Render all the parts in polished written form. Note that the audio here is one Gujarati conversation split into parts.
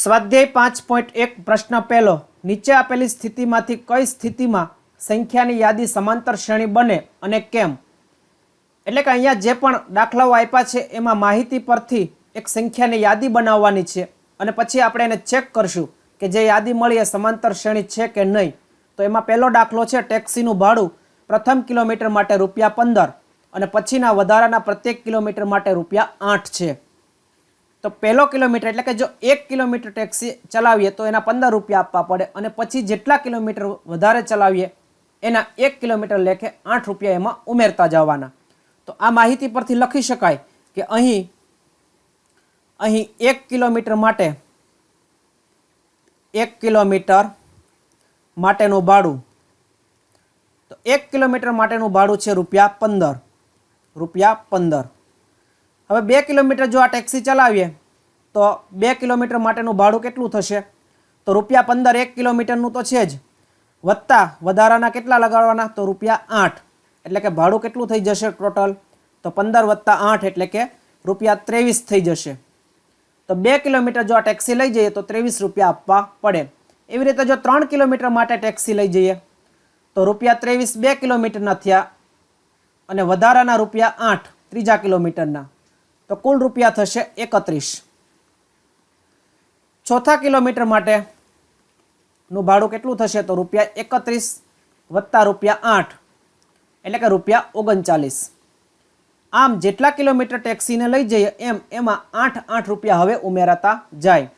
સ્વાધ્યાય 5.1 પ્રશ્ન પહેલો, નીચે આપેલી સ્થિતિમાંથી કઈ સ્થિતિમાં સંખ્યાની યાદી સમાંતર શ્રેણી બને અને કેમ? એટલે કે અહીંયા જે પણ દાખલાઓ આપ્યા છે એમાં માહિતી પરથી એક સંખ્યાની યાદી બનાવવાની છે અને પછી આપણે એને ચેક કરશું કે જે યાદી મળી એ સમાંતર શ્રેણી છે કે નહીં. તો એમાં પહેલો દાખલો છે, ટેક્સીનું ભાડું પ્રથમ કિલોમીટર માટે ₹15 અને પછીના વધારાના પ્રત્યેક કિલોમીટર માટે ₹8 છે. તો પહેલો કિલોમીટર એટલે કે જો 1 કિલોમીટર ટેક્સી ચલાવીએ તો એના ₹15 આપવા પડે અને પછી જેટલા કિલોમીટર વધારે ચલાવીએ એના 1 કિલોમીટર લેખે ₹8 એમાં ઉમેરતા જવાના. તો આ માહિતી પરથી લખી શકાય કે અહીં 1 કિલોમીટર માટેનું ભાડું, તો 1 કિલોમીટર માટેનું ભાડું છે ₹15. હવે 2 કિલોમીટર જો આ ટેક્સી ચલાવીએ તો 2 કિલોમીટર માટેનું ભાડું કેટલું થશે? તો ₹15 1 કિલોમીટરનું તો છે જ, વત્તા વધારાના કેટલા લગાડવાના? તો ₹8. એટલે કે ભાડું કેટલું થઈ જશે ટોટલ? તો 15 + 8 એટલે કે ₹23 થઈ જશે. તો 2 કિલોમીટર જો આ ટેક્સી લઈ જઈએ તો ₹23 આપવા પડે. એવી રીતે જો 3 કિલોમીટર માટે ટેક્સી લઈ જઈએ તો ₹23 2 કિલોમીટરના થયા અને વધારાના ₹8 ત્રીજા કિલોમીટરના, તો કુલ રૂપિયા થશે 31. ચોથા કિલોમીટર માટેનું ભાડું કેટલું થશે? તો ₹31 વત્તા ₹8 એટલે કે ₹39. આમ જેટલા કિલોમીટર ટેક્સીને લઈ જઈએ એમાં ₹8 હવે ઉમેરાતા જાય.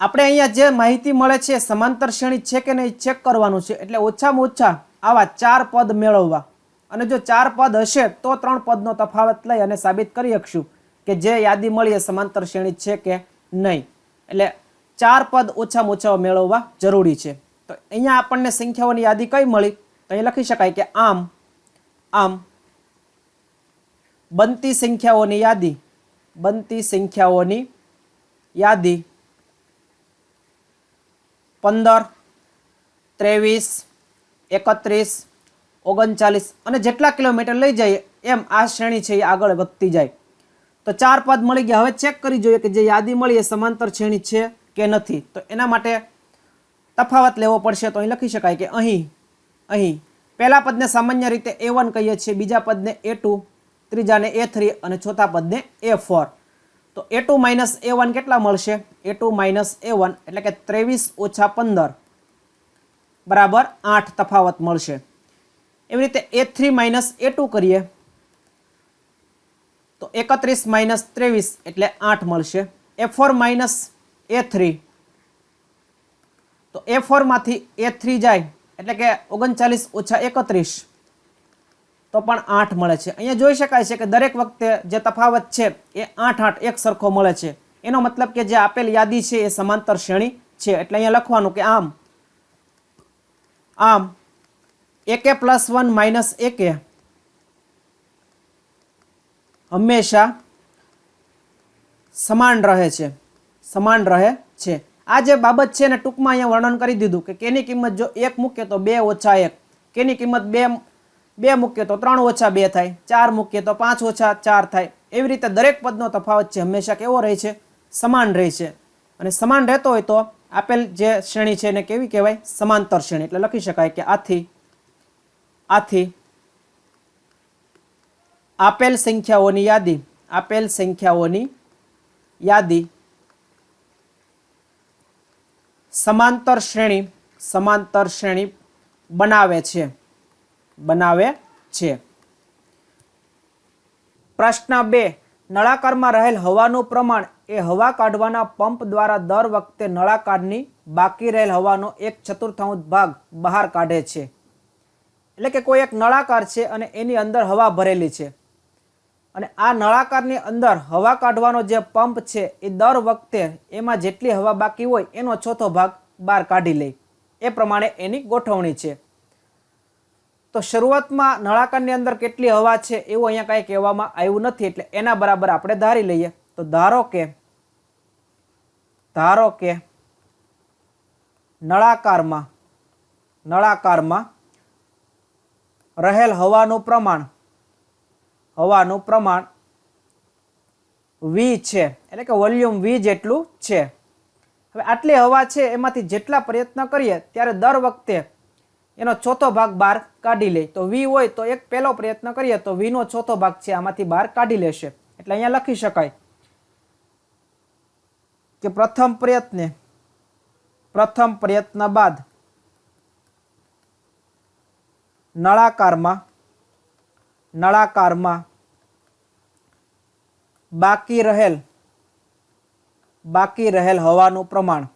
આપણે અહીંયા જે માહિતી મળે છે સમાંતર શ્રેણી છે કે નહીં ચેક કરવાનું છે. એટલે ઓછામાં ઓછા આવા 4 પદ મેળવવા, અને જો 4 પદ હશે તો 3 પદનો તફાવત લઈ અને સાબિત કરી શકશું કે જે યાદી મળી એ સમાંતર શ્રેણી છે કે નહીં. એટલે 4 પદ ઓછામાં ઓછા મેળવવા જરૂરી છે. તો અહીંયા આપણને સંખ્યાઓની યાદી કઈ મળી? તો અહીં લખી શકાય કે આમ બનતી સંખ્યાઓની યાદી 15, 23, 31, 39 અને જેટલા કિલોમીટર લઈ જઈએ એમ આ શ્રેણી છે એ આગળ વધતી જાય. તો 4 પદ મળી ગયા. હવે ચેક કરી જોઈએ કે જે યાદી મળી એ સમાંતર શ્રેણી છે કે નથી. તો એના માટે તફાવત લેવો પડશે. તો અહીં લખી શકાય કે અહીં પહેલા પદને સામાન્ય રીતે A1 કહીએ છીએ, બીજા પદને A2, ત્રીજાને A3 અને ચોથા પદને A4. તો A2 - A1 કેટલા મળશે? A2 - A1 એટલે કે 23 - 15 બરાબર 8 તફાવત મળશે. એવી રીતે A3 - A2 કરીએ તો 31 - 23 એટલે 8 મળશે. A4 - A3 તો A4 માંથી A3 જાય એટલે કે 39 - 31 તો પણ 8 મળે છે. અહીંયા જોઈ શકાય છે કે દરેક વખતે જે તફાવત છે એ 8 એક સરખો મળે છે. એનો મતલબ કે જે આપેલ યાદી છે એ સમાંતર શ્રેણી છે. એટલે અહીંયા લખવાનું કે આમ AK + 1 - AK હંમેશા સમાન રહે છે. આ જે બાબત છે ને ટૂંકમાં અહીંયા વર્ણન કરી દીધું કે કેની કિંમત જો 1 મૂકીએ તો 2 - 1, કેની કિંમત 2 મૂકીએ તો 3 - 2 થાય, 4 મૂકીએ તો 5 - 4 થાય. એવી રીતે દરેક પદનો તફાવત છે હંમેશા કેવો રહે છે? સમાન રહે છે. અને સમાન રહેતો હોય તો આપેલ જે શ્રેણી છે એને કેવી કહેવાય? સમાંતર શ્રેણી. એટલે લખી શકાય કે આથી આપેલ સંખ્યાઓની યાદી સમાંતર શ્રેણી બનાવે છે. પ્રશ્ન 2, નળાકારમાં રહેલ હવાનું પ્રમાણ એ હવા કાઢવાના પંપ દ્વારા દર વખતે નળાકારની બાકી રહેલ હવાનો 1/4 ભાગ બહાર કાઢે છે. એટલે કે કોઈ એક નળાકાર છે અને એની અંદર હવા ભરેલી છે અને આ નળાકારની અંદર હવા કાઢવાનો જે પંપ છે એ દર વખતે એમાં જેટલી હવા બાકી હોય એનો 1/4 ભાગ બહાર કાઢી લે. એ પ્રમાણે એની ગોઠવણી છે. તો શરૂઆતમાં નળાકારની અંદર કેટલી હવા છે એવું અહીંયા કાંઈ કહેવામાં આવ્યું નથી. એટલે એના બરાબર આપણે ધારી લઈએ. તો ધારો કે નળાકારમાં રહેલ હવાનું પ્રમાણ V છે, એટલે કે વોલ્યુમ V જેટલું છે. હવે આટલી હવા છે એમાંથી જેટલા પ્રયત્ન કરીએ ત્યારે દર વખતે એનો ચોથો ભાગ બહાર કાઢી લે. તો વી હોય તો એક પહેલો પ્રયત્ન કરીએ તો વીનો ચોથો ભાગ છે આમાંથી બહાર કાઢી લેશે. એટલે અહીંયા લખી શકાય કે પ્રથમ પ્રયત્ન બાદ નળાકારમાં બાકી રહેલ હવાનું પ્રમાણ.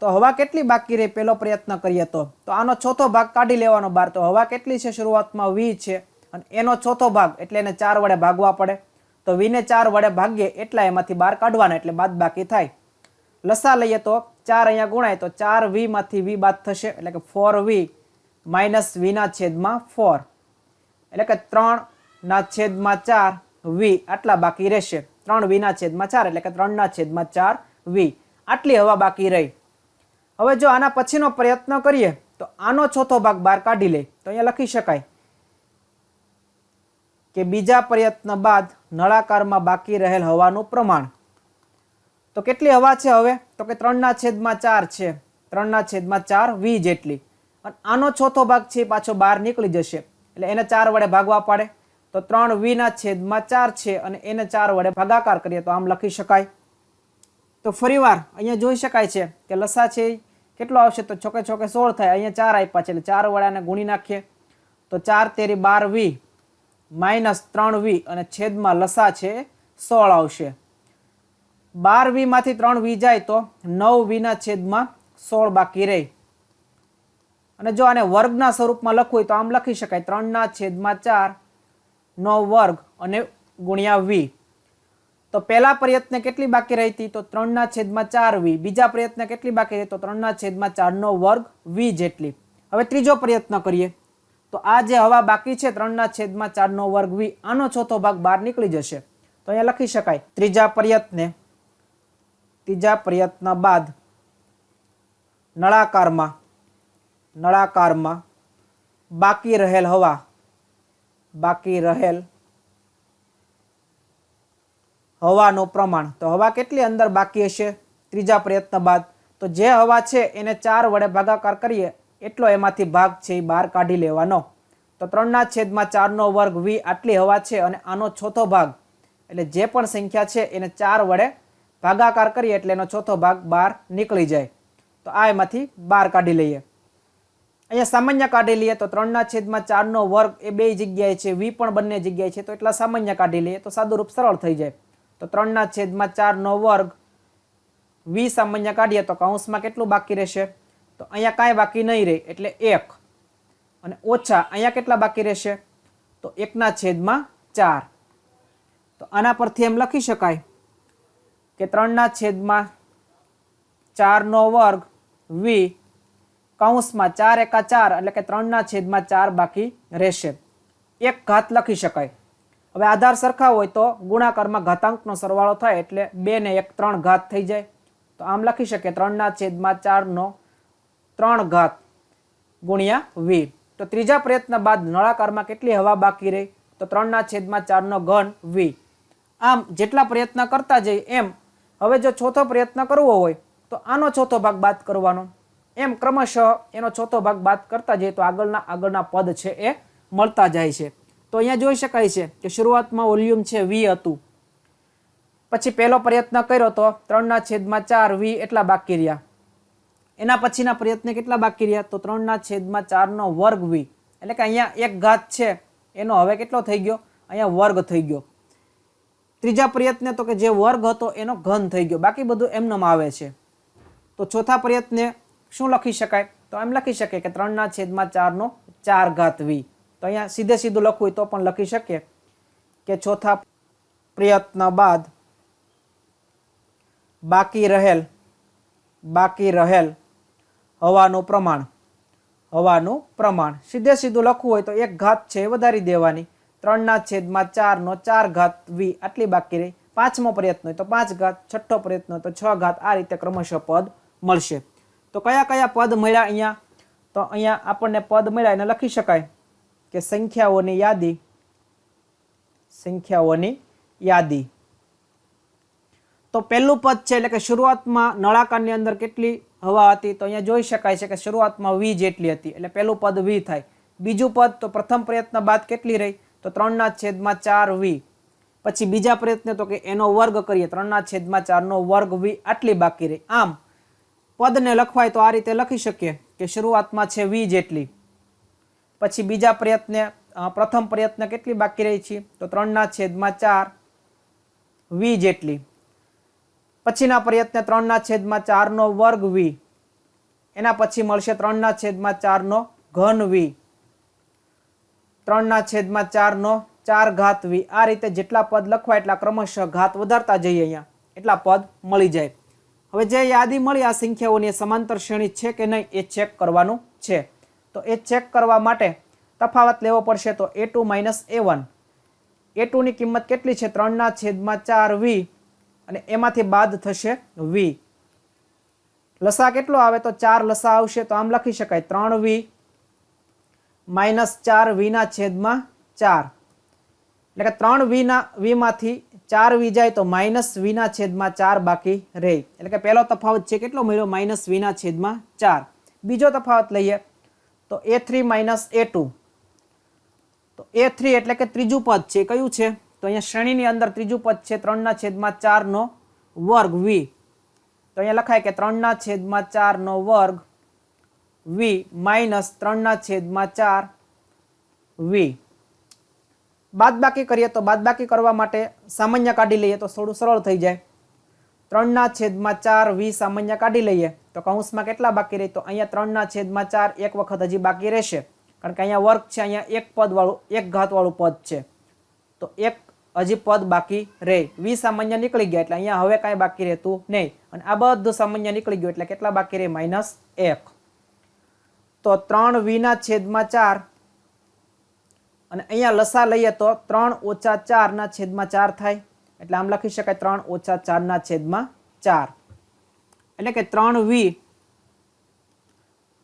તો હવા કેટલી બાકી રહી પહેલો પ્રયત્ન કરીએ તો આનો ચોથો ભાગ કાઢી લેવાનો બહાર. તો હવા કેટલી છે શરૂઆતમાં વી છે અને એનો ચોથો ભાગ એટલે એને 4 વડે ભાગવા પડે. તો વીને 4 વડે ભાગીએ એટલા એમાંથી બહાર કાઢવાના એટલે બાદ બાકી થાય. લસા લઈએ તો 4 અહીંયા ગુણાય તો 4v માંથી v બાદ થશે એટલે કે 4v માઇનસ વીના છેદમાં 4 એટલે કે 3/4 v આટલા બાકી રહેશે. 3v/4 એટલે કે 3/4 v આટલી હવા બાકી રહી. હવે જો આના પછીનો પ્રયત્ન કરીએ તો આનો ચોથો ભાગ બહાર કાઢી લે. તો અહીંયા લખી શકાય કે બીજા પ્રયત્ન બાદ નળાકારમાં બાકી રહેલ હવાનું પ્રમાણ. તો કેટલી હવા છે હવે? તો કે 3/4 છે. 3/4 v જેટલી. અને આનો ચોથો ભાગ છે પાછો બહાર નીકળી જશે એટલે એને 4 વડે ભાગવા પડે. તો 3v/4 છે અને એને 4 વડે ભાગાકાર કરીએ તો આમ લખી શકાય. તો ફરીવાર અહીંયા જોઈ શકાય છે કે લસા છે કેટલો આવશે? તો ચોકે ચોકે 16 થાય. અહીંયા 4 આપ્યા છે એટલે 4 વડે આને ગુણી નાખીએ તો 4 તેરી 12v માઇનસ 3v અને છેદમાં લસા છે 16 આવશે. 12v માંથી 3v જાય તો 9v/16 બાકી રહે. અને જો આને વર્ગના સ્વરૂપમાં લખવું હોય તો આમ લખી શકાય 3/4 નો વર્ગ અને ગુણ્યા v. તો પહેલા પ્રયત્ન કેટલી બાકી રહી હતી? તો 3/4v. બીજા પ્રયત્ન કેટલી બાકી રહી? તો 3/4 નો વર્ગ v જેટલી. હવે ત્રીજો પ્રયત્ન કરીએ તો આ જે હવા બાકી છે 3/4 નો વર્ગ v આનો ચોથો ભાગ બહાર નીકળી જશે. તો અહીંયા લખી શકાય ત્રીજા પ્રયત્ન બાદ નળાકારમાં બાકી રહેલ હવાનું પ્રમાણ. તો હવા કેટલી અંદર બાકી હશે ત્રીજા પ્રયત્ન બાદ? તો જે હવા છે એને 4 વડે ભાગાકાર કરીએ એટલો એમાંથી ભાગ છે એ બહાર કાઢી લેવાનો. તો 3/4 નો વર્ગ v આટલી હવા છે અને આનો ચોથો ભાગ એટલે જે પણ સંખ્યા છે એને 4 વડે ભાગાકાર કરીએ એટલે એનો ચોથો ભાગ બહાર નીકળી જાય. તો આ એમાંથી બહાર કાઢી લઈએ. અહીંયા સામાન્ય કાઢી લઈએ તો 3/4 નો વર્ગ એ બે જગ્યાએ છે, v પણ બંને જગ્યાએ છે. તો એટલા સામાન્ય કાઢી લઈએ તો સાદું રૂપ સરળ થઈ જાય. તો 3/4 નો વર્ગ v સામાન્ય કાઢીએ તો કૌંસમાં કેટલું બાકી રહેશે? તો અહીંયા કાંઈ બાકી નહીં રહે એટલે 1 અને ઓછા અહીંયા કેટલા બાકી રહેશે? તો 1/4. તો આના પરથી એમ લખી શકાય કે 3/4 નો વર્ગ v કૌંસમાં 4 એકા 4 એટલે કે 3/4 બાકી રહેશે. 1 ઘાત લખી શકાય. હવે આધાર સરખા હોય તો ગુણાકારમાં ઘાતાંકનો સરવાળો થાય એટલે 2 ને 1 3 ઘાત થઈ જાય. તો આમ લખી શકીએ 3/4 નો 3 ઘાત ગુણ્યા v. તો ત્રીજા પ્રયત્ન બાદ નળાકારમાં કેટલી હવા બાકી રહી? તો 3/4 નો ઘન v. આમ જેટલા પ્રયત્ન કરતા જઈએ એમ હવે જો ચોથો પ્રયત્ન કરવો હોય તો આનો ચોથો ભાગ બાદ કરવાનો. એમ ક્રમશઃ એનો ચોથો ભાગ બાદ કરતા જઈએ તો આગળના પદ છે એ મળતા જાય છે. તો અહીંયા જોઈ શકાય છે કે શરૂઆતમાં વોલ્યુમ છે v હતું, પછી પહેલો પ્રયત્ન કર્યો તો 3/4 v એટલા બાકી રહ્યા. એના પછીના પ્રયત્ન કેટલા બાકી રહ્યા? તો 3/4 નો વર્ગ v એટલે કે અહીંયા 1 ઘાત છે એનો હવે કેટલો થઈ ગયો? અહીંયા વર્ગ થઈ ગયો. ત્રીજા પ્રયત્ન તો કે જે વર્ગ હતો એનો ઘન થઈ ગયો. બાકી બધું એમનેમ આવે છે. તો ચોથા પ્રયત્ને શું લખી શકાય? તો એમ લખી શકીએ કે 3/4 નો 4 ઘાત v. તો અહીંયા સીધું લખવું હોય તો પણ લખી શકીએ કે ચોથા પ્રયત્ન બાદ બાકી રહેલ હવાનું પ્રમાણ. સીધું લખવું હોય તો 1 ઘાત છે એ વધારી દેવાની. 3/4 નો 4 ઘાત v આટલી બાકી રહી. પાંચમો પ્રયત્ન હોય તો 5 ઘાત, છઠ્ઠો પ્રયત્ન હોય તો 6 ઘાત. આ રીતે ક્રમશઃ પદ મળશે. તો કયા પદ મળ્યા અહીંયા? તો અહીંયા આપણને પદ મળ્યા એને લખી શકાય કે સંખ્યાઓની યાદી. તો પહેલું પદ છે એટલે કે શરૂઆતમાં નળાકારની અંદર કેટલી હવા હતી તો અહીંયા જોઈ શકાય છે કે શરૂઆતમાં v જેટલી હતી એટલે પહેલું પદ v થાય. બીજું પદ તો પ્રથમ પ્રયત્ન બાદ કેટલી રહી તો 3/4v. પછી બીજા પ્રયત્ન તો કે એનો વર્ગ કરીએ 3/4નો વર્ગ v આટલી બાકી રહી. આમ પદને લખવાય તો આ રીતે લખી શકીએ કે શરૂઆતમાં છે v જેટલી, પછી બીજા પ્રયત્ન પ્રથમ પ્રયત્ન કેટલી બાકી રહી છે તો 3/4v જેટલી, પછીના પ્રયત્ન 3/4નો વર્ગ v, એના પછી મળશે 3/4નો ઘન v, 3/4નો 4 ઘાત v. આ રીતે જેટલા પદ લખવા એટલા ક્રમશઃ ઘાત વધારતા જઈએ અહીંયા એટલા પદ મળી જાય. હવે જે યાદી મળી આ સંખ્યાઓની સમાંતર શ્રેણી છે કે નહીં એ ચેક કરવાનું છે. તો એ ચેક કરવા માટે તફાવત લેવો પડશે. તો a2 - a1, a2 ની કિંમત કેટલી છે 3/4v અને એમાંથી બાદ થશે v. લસા કેટલો આવે તો 4 લસા આવશે તો આમ લખી શકાય 3v - 4v/4. એટલે કે 3v માંથી 4v જાય તો -v/4 બાકી રહે. એટલે કે પહેલો તફાવત છે કેટલો મળ્યો -v/4. બીજો તફાવત લઈએ તો a3 - a2. તો a3 એટલે કે ત્રીજું પદ છે કયું છે તો અહીંયા શ્રેણીની અંદર ત્રીજું પદ છે 3/4નો વર્ગ v. તો અહીંયા લખાય કે 3/4નો વર્ગ v - 3/4v. બાદબાકી કરીએ તો બાદબાકી કરવા માટે સામાન્ય કાઢી લઈએ તો થોડું સરળ થઈ જાય. 3/4v સામાન્ય કાઢી લઈએ તો કૌંસમાં કેટલા બાકી રહે તો અહીંયા 3/4 એક વખત હજી બાકી રહેશે કારણ કે અહીંયા વર્ગ છે, અહીંયા એક પદ વાળું એક ઘાત વાળું પદ છે તો એક હજી પદ બાકી રહે. v સામાન્ય નીકળી ગયા એટલે અહીંયા હવે કાંઈ બાકી રહેતું નહીં અને આ બધું સામાન્ય નીકળી ગયું એટલે કેટલા બાકી રહે -1. તો 3v/4 અને અહીંયા લસા લઈએ તો 3 - 4/4 થાય એટલે આમ લખી શકાય 3 - 4/4. એટલે કે 3v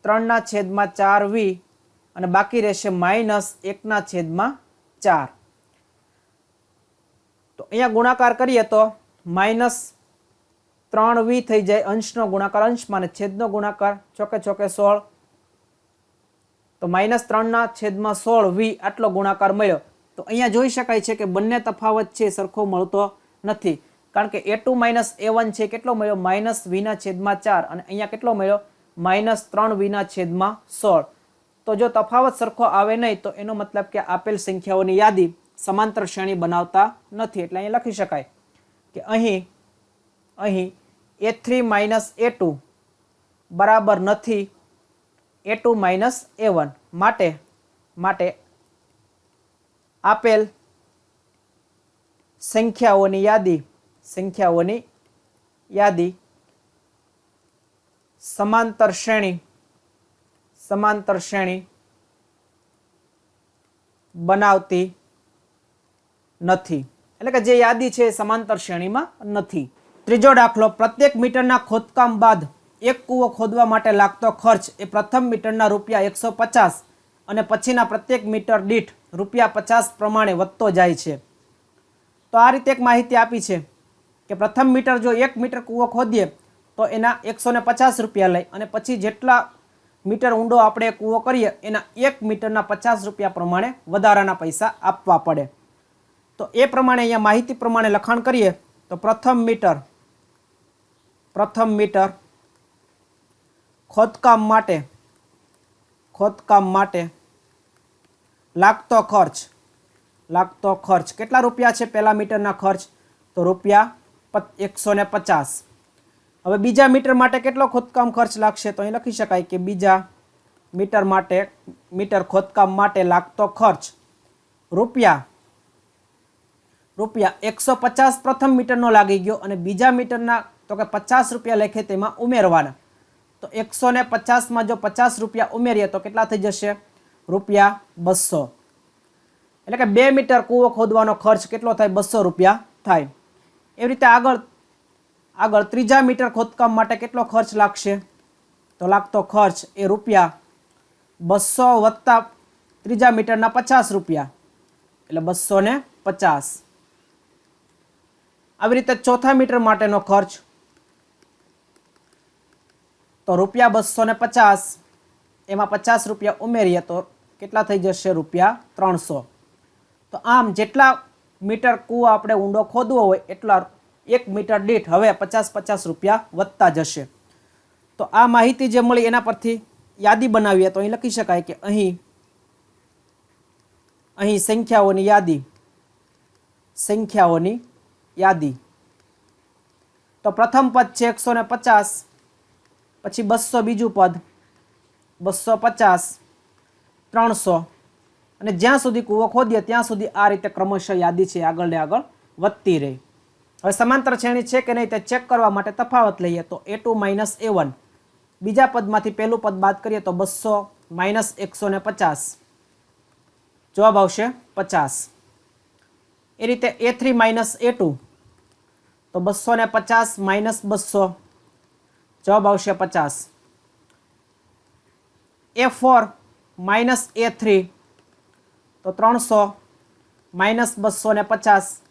3/4v અને બાકી રહેશે -1/4. તો અહીંયા ગુણાકાર કરીએ તો -3v થઈ જાય, અંશનો ગુણાકાર અંશમાં અને છેદનો ગુણાકાર ચોકે ચોકે 16 તો -3/16v આટલો ગુણાકાર મળ્યો. તો અહીંયા જોઈ શકાય છે કે બંને તફાવત છે સરખો મળતો નથી કારણ કે a2 - a1 છે કેટલો મળ્યો -v/4 અને અહીંયા કેટલો મળ્યો -3v/16. તો જો તફાવત સરખો આવે નહીં તો એનો મતલબ કે આપેલ સંખ્યાઓની યાદી સમાંતર શ્રેણી બનાવતા નથી. એટલે અહીં લખી શકાય કે અહીં a3 - a2 બરાબર નથી a2 - a1. માટે આપેલ સંખ્યાઓની યાદી સમાંતર શ્રેણી બનાવતી નથી. એટલે કે જે યાદી છે એ સમાંતર શ્રેણીમાં નથી. ત્રીજો દાખલો, પ્રત્યેક મીટરના ખોદકામ બાદ એક કૂવો ખોદવા માટે લાગતો ખર્ચ એ પ્રથમ મીટરના ₹150 અને પછીના પ્રત્યેક મીટર દીઠ ₹50 પ્રમાણે વધતો જાય છે. તો આ રીતે એક માહિતી આપી છે કે પ્રથમ મીટર જો 1 મીટર કૂવો ખોદીએ તો એના ₹150 લઈ અને પછી જેટલા મીટર ઊંડો આપણે કૂવો કરીએ એના 1 મીટરના ₹50 પ્રમાણે વધારાના પૈસા આપવા પડે. તો એ પ્રમાણે અહીંયા માહિતી પ્રમાણે લખાણ કરીએ તો પ્રથમ મીટર ખોદકામ માટે લાગતો ખર્ચ કેટલા રૂપિયા છે પહેલા મીટરના ખર્ચ તો ₹150. હવે બીજા મીટર માટે કેટલો ખોદકામ ખર્ચ લાગશે તો અહીં લખી શકાય કે બીજા મીટર ખોદકામ માટે લાગતો ખર્ચ ₹150 પ્રથમ મીટરનો લાગી ગયો અને બીજા મીટરના તો કે ₹50 લેખે તેમાં ઉમેરવાના. તો 150માં જો ₹50 ઉમેરીએ તો કેટલા થઈ જશે ₹200. એટલે કે 2 મીટર કૂવો ખોદવાનો ખર્ચ કેટલો થાય ₹200 થાય. એવી રીતે આગળ ત્રીજા મીટર ખોદકામ માટે કેટલો ખર્ચ લાગશે તો લાગતો ખર્ચ એ ₹200 વત્તા ત્રીજા મીટરના ₹50 એટલે 250. આવી રીતે ચોથા મીટર માટેનો ખર્ચ તો ₹250, એમાં 50 રૂપિયા ઉમેરીએ તો કેટલા થઈ જશે? ₹300. તો આમ જેટલા મીટર કૂવો આપણે ઊંડો ખોદવો હોય એટલા 1 મીટર દીઠ હવે 50 રૂપિયા વધતા જશે. તો આ માહિતી જે મળી એના પરથી યાદી બનાવીએ તો અહીં લખી શકાય કે અહીં સંખ્યાઓની યાદી. તો પ્રથમ પદ છે 150, પછી 200 બીજું પદ, 250, 300 અને જ્યાં સુધી કૂવો ખોદીએ ત્યાં સુધી આ રીતે ક્રમશઃ યાદી છે આગળ ને આગળ વધતી રહે. હવે સમાંતર શ્રેણી છે કે નહીં તે ચેક કરવા માટે તફાવત લઈએ તો A2 - A1, બીજા પદમાંથી પહેલું પદ બાદ કરીએ તો 200 - 150, જવાબ આવશે 50. એ રીતે A3 - A2 તો 250 - 200, જવાબ આવશે 50. A4 - A3 તો 300 - 250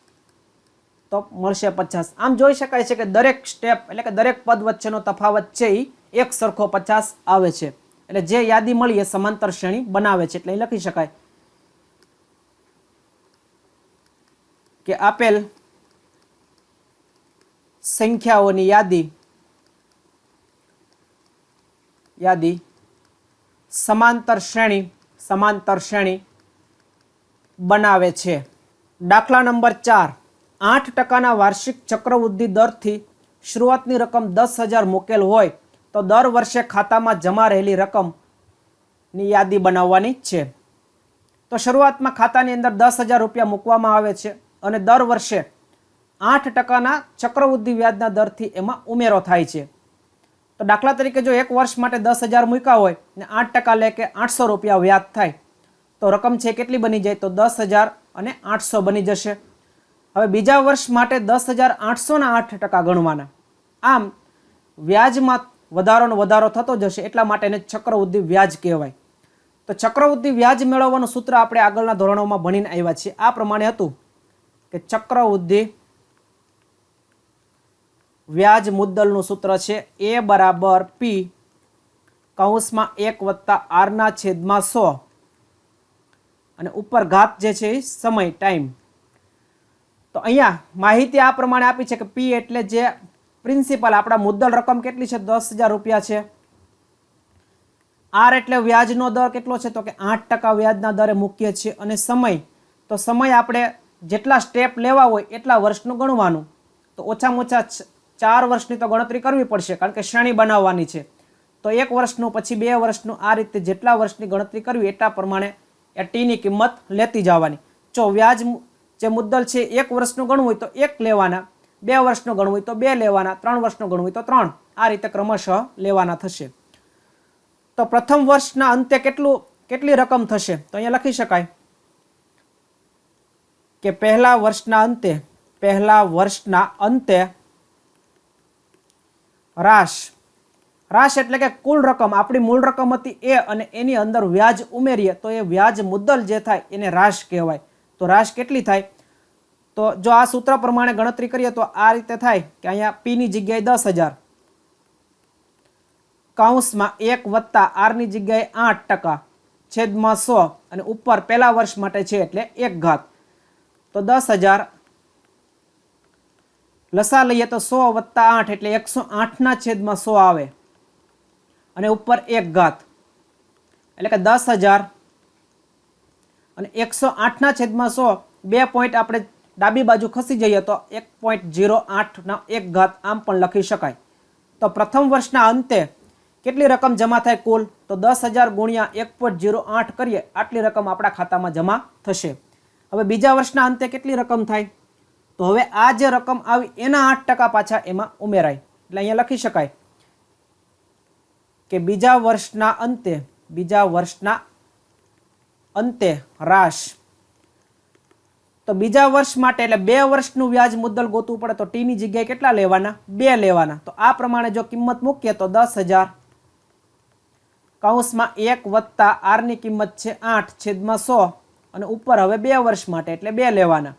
તો મળશે 50. આમ જોઈ શકાય છે કે દરેક સ્ટેપ એટલે કે દરેક પદ વચ્ચેનો તફાવત છે એ એક સરખો 50 આવે છે. એટલે જે યાદી મળી એ સમાંતર શ્રેણી બનાવે છે. એટલે અહીં લખી શકાય કે આપેલ સંખ્યાઓની યાદી સમાંતર શ્રેણી બનાવે છે. દાખલા નંબર 4, 8% વાર્ષિક ચક્રવૃદ્ધિ દરથી શરૂઆતની રકમ 10,000 મૂકેલ હોય તો દર વર્ષે ખાતામાં જમા રહેલી રકમની યાદી બનાવવાની છે. તો શરૂઆતમાં ખાતાની અંદર 10,000 રૂપિયા મૂકવામાં આવે છે અને દર વર્ષે 8% ચક્રવૃદ્ધિ વ્યાજના દરથી એમાં ઉમેરો થાય છે. તો દાખલા તરીકે જો એક વર્ષ માટે 10,000 મૂક્યા હોય ને 8% લે કે 800 રૂપિયા વ્યાજ થાય તો રકમ છે કેટલી બની જાય? તો 10,000 અને 800 બની જશે. હવે બીજા વર્ષ માટે 10,800ના 8% ગણવાના. આમ વ્યાજમાં વધારો થતો જશે એટલા માટે એને ચક્રવૃદ્ધિ વ્યાજ કહેવાય. તો ચક્રવૃદ્ધિ વ્યાજ મેળવવાનું સૂત્ર આપણે આગળના ધોરણોમાં ભણીને આવ્યા છીએ. આ પ્રમાણે હતું કે ચક્રવૃદ્ધિ વ્યાજ મુદ્દલનું સૂત્ર છે A = P કૌંસમાં 1+R/100 અને ઉપર ઘાત જે છે એ સમય ટાઈમ. તો અહીંયા માહિતી આ પ્રમાણે આપી છે કે P એટલે જે પ્રિન્સિપલ આપણા મુદ્દલ રકમ કેટલી છે? 10,000 રૂપિયા છે. R એટલે વ્યાજનો દર કેટલો છે? તો કે 8% વ્યાજના દરે મૂકીએ છીએ. અને સમય, તો સમય આપણે જેટલા સ્ટેપ લેવા હોય એટલા વર્ષનું ગણવાનું. તો ઓછામાં ઓછા 4 વર્ષની તો ગણતરી કરવી પડશે કારણ કે શ્રેણી બનાવવાની છે. તો 1 વર્ષનું, પછી 2 વર્ષનું, આ રીતે જેટલા વર્ષની ગણતરી કરવી એટલા પ્રમાણે એ ટીની કિંમત લેતી જવાની. જો વ્યાજ જે મુદ્દલ છે 1 વર્ષનું ગણવું હોય તો 1 લેવાના, 2 વર્ષનું ગણવું હોય તો 2 લેવાના, 3 વર્ષનું ગણવું હોય તો 3, આ રીતે ક્રમશઃ લેવાના થશે. તો પ્રથમ વર્ષના અંતે કેટલી રકમ થશે? તો અહીંયા લખી શકાય કે પહેલા વર્ષના અંતે રાશ એટલે કે કુલ રકમ, આપણી મૂળ રકમ હતી એ અને એની અંદર વ્યાજ ઉમેરીએ તો એ વ્યાજ મુદ્દલ જે થાય એને રાશ કહેવાય. તો રાશ કેટલી થાય? તો જો આ સૂત્ર પ્રમાણે ગણતરી કરીએ તો આ રીતે થાય કે અહીંયા P ની જગ્યાએ 10,000 કૌંસમાં 1+R ની જગ્યાએ 8% છેદમાં 100 અને ઉપર પહેલા વર્ષ માટે છે એટલે 1 ઘાત. તો 10,000 લસા લઈએ તો 100+8 એટલે 108/100 આવે અને ઉપર 1 ઘાત એટલે કે 10,000 અને 108/100 2 પોઈન્ટ આપણે ડાબી બાજુ ખસી જઈએ તો 1.08 આમ પણ લખી શકાય. તો પ્રથમ વર્ષના અંતે કેટલી રકમ જમા થાય કુલ? તો 10,000 ગુણ્યા 1.08 કરીએ આટલી રકમ આપણા ખાતામાં જમા થશે. હવે બીજા વર્ષના અંતે કેટલી રકમ થાય? તો હવે આ જે રકમ આવી એના 8% પાછા એમાં ઉમેરાય. એટલે અહીંયા લખી શકાય કે બીજા વર્ષના અંતે રાશ. તો બીજા વર્ષ માટે એટલે 2 વર્ષનું વ્યાજ મુદ્દલ ગોતવું પડે તો T ની જગ્યાએ કેટલા લેવાના? 2 લેવાના. તો આ પ્રમાણે જો કિંમત મૂકીએ તો 10,000 કૌંસમાં 1+R ની કિંમત છે 8/100 અને ઉપર હવે 2 વર્ષ માટે એટલે 2 લેવાના.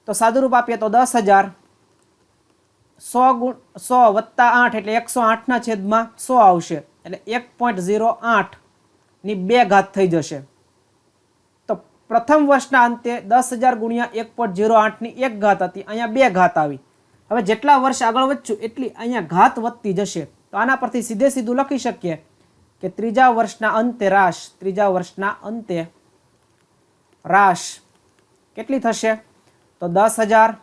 તો સાદુરૂપ આપીએ તો 10,000 100 વત્તા 8 એટલે 108 ના છેદમાં 100 આવશે એટલે 1.08 ની 2 ઘાત થઈ જશે. તો પ્રથમ વર્ષના અંતે 10,000 ગુણ્યા 1.08 ની 1 ઘાત હતી, અહીંયા 2 ઘાત આવી. હવે જેટલા વર્ષ આગળ વધશું એટલી અહીંયા ઘાત વધતી જશે. તો આના પરથી સીધું લખી શકીએ કે ત્રીજા વર્ષના અંતે રાશ કેટલી થશે? તો 10,000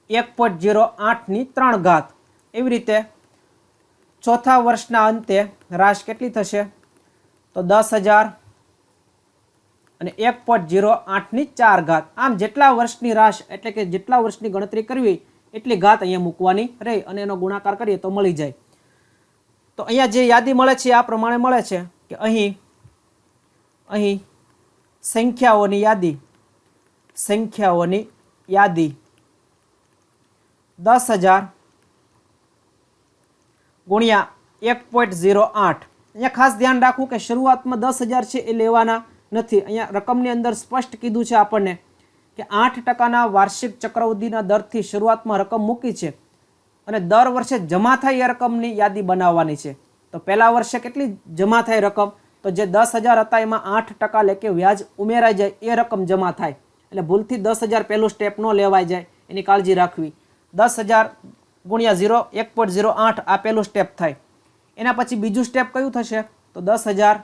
1.08 ની 3 ઘાત. એવી રીતે ચોથા વર્ષના અંતે રાશ કેટલી થશે? તો 10,000 અને 1.08 ની 4 ઘાત. આમ જેટલા વર્ષની રાશ એટલે કે જેટલા વર્ષની ગણતરી કરવી એટલી ઘાત અહીંયા મૂકવાની રહી અને એનો ગુણાકાર કરીએ તો મળી જાય. તો અહીંયા જે યાદી મળે છે આ પ્રમાણે મળે છે કે અહીં સંખ્યાઓની યાદી 10,000 ગુણ્યા 1.08. અહીંયા ખાસ ધ્યાન રાખવું કે શરૂઆતમાં 10,000 છે એ લેવાના નથી. અહીંયા રકમની અંદર સ્પષ્ટ કીધું છે આપણને કે 8% વાર્ષિક ચક્રવૃદ્ધિના દરથી શરૂઆતમાં રકમ મૂકી છે અને દર વર્ષે જમા થાય એ રકમની યાદી બનાવવાની છે. તો પહેલા વર્ષે કેટલી જમા થાય રકમ? તો જે 10,000 હતા એમાં 8% લેકે વ્યાજ ઉમેરાઈ જાય એ રકમ જમા થાય. એટલે ભૂલથી 10,000 પહેલું સ્ટેપ ન લેવાઈ જાય એની કાળજી રાખવી. 10,000 ગુણ્યા 1.08 આ પહેલું સ્ટેપ થાય. એના પછી બીજું સ્ટેપ કયું થશે? તો 10,000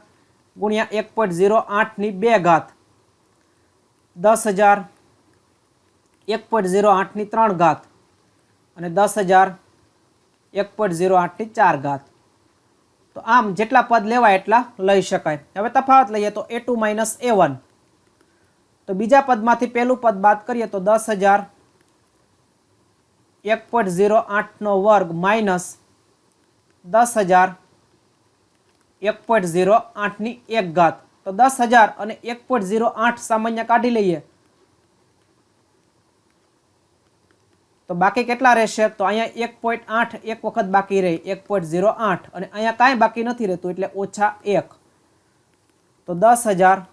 ગુણ્યા 1.08 ની 2 ઘાત, 10,000 1.08 ની 3 ઘાત અને 10,000 1.08 ની 4 ઘાત. તો આમ જેટલા પદ લેવાય એટલા લઈ શકાય. હવે તફાવત લઈએ તો a2 માઇનસ a1. તો બીજા પદમાંથી પહેલું પદ બાદ કરીએ તો 10,000 1.08 નો વર્ગ માઇનસ 10,000 1.08 ની 1 ઘાત. તો 10,000 અને 1.08 સામાન્ય કાઢી લઈએ તો બાકી કેટલા રહેશે? તો અહીંયા 1.8 એક વખત બાકી રહી 1.08 અને અહીંયા કાંઈ બાકી નથી રહેતું એટલે -1. તો 10,000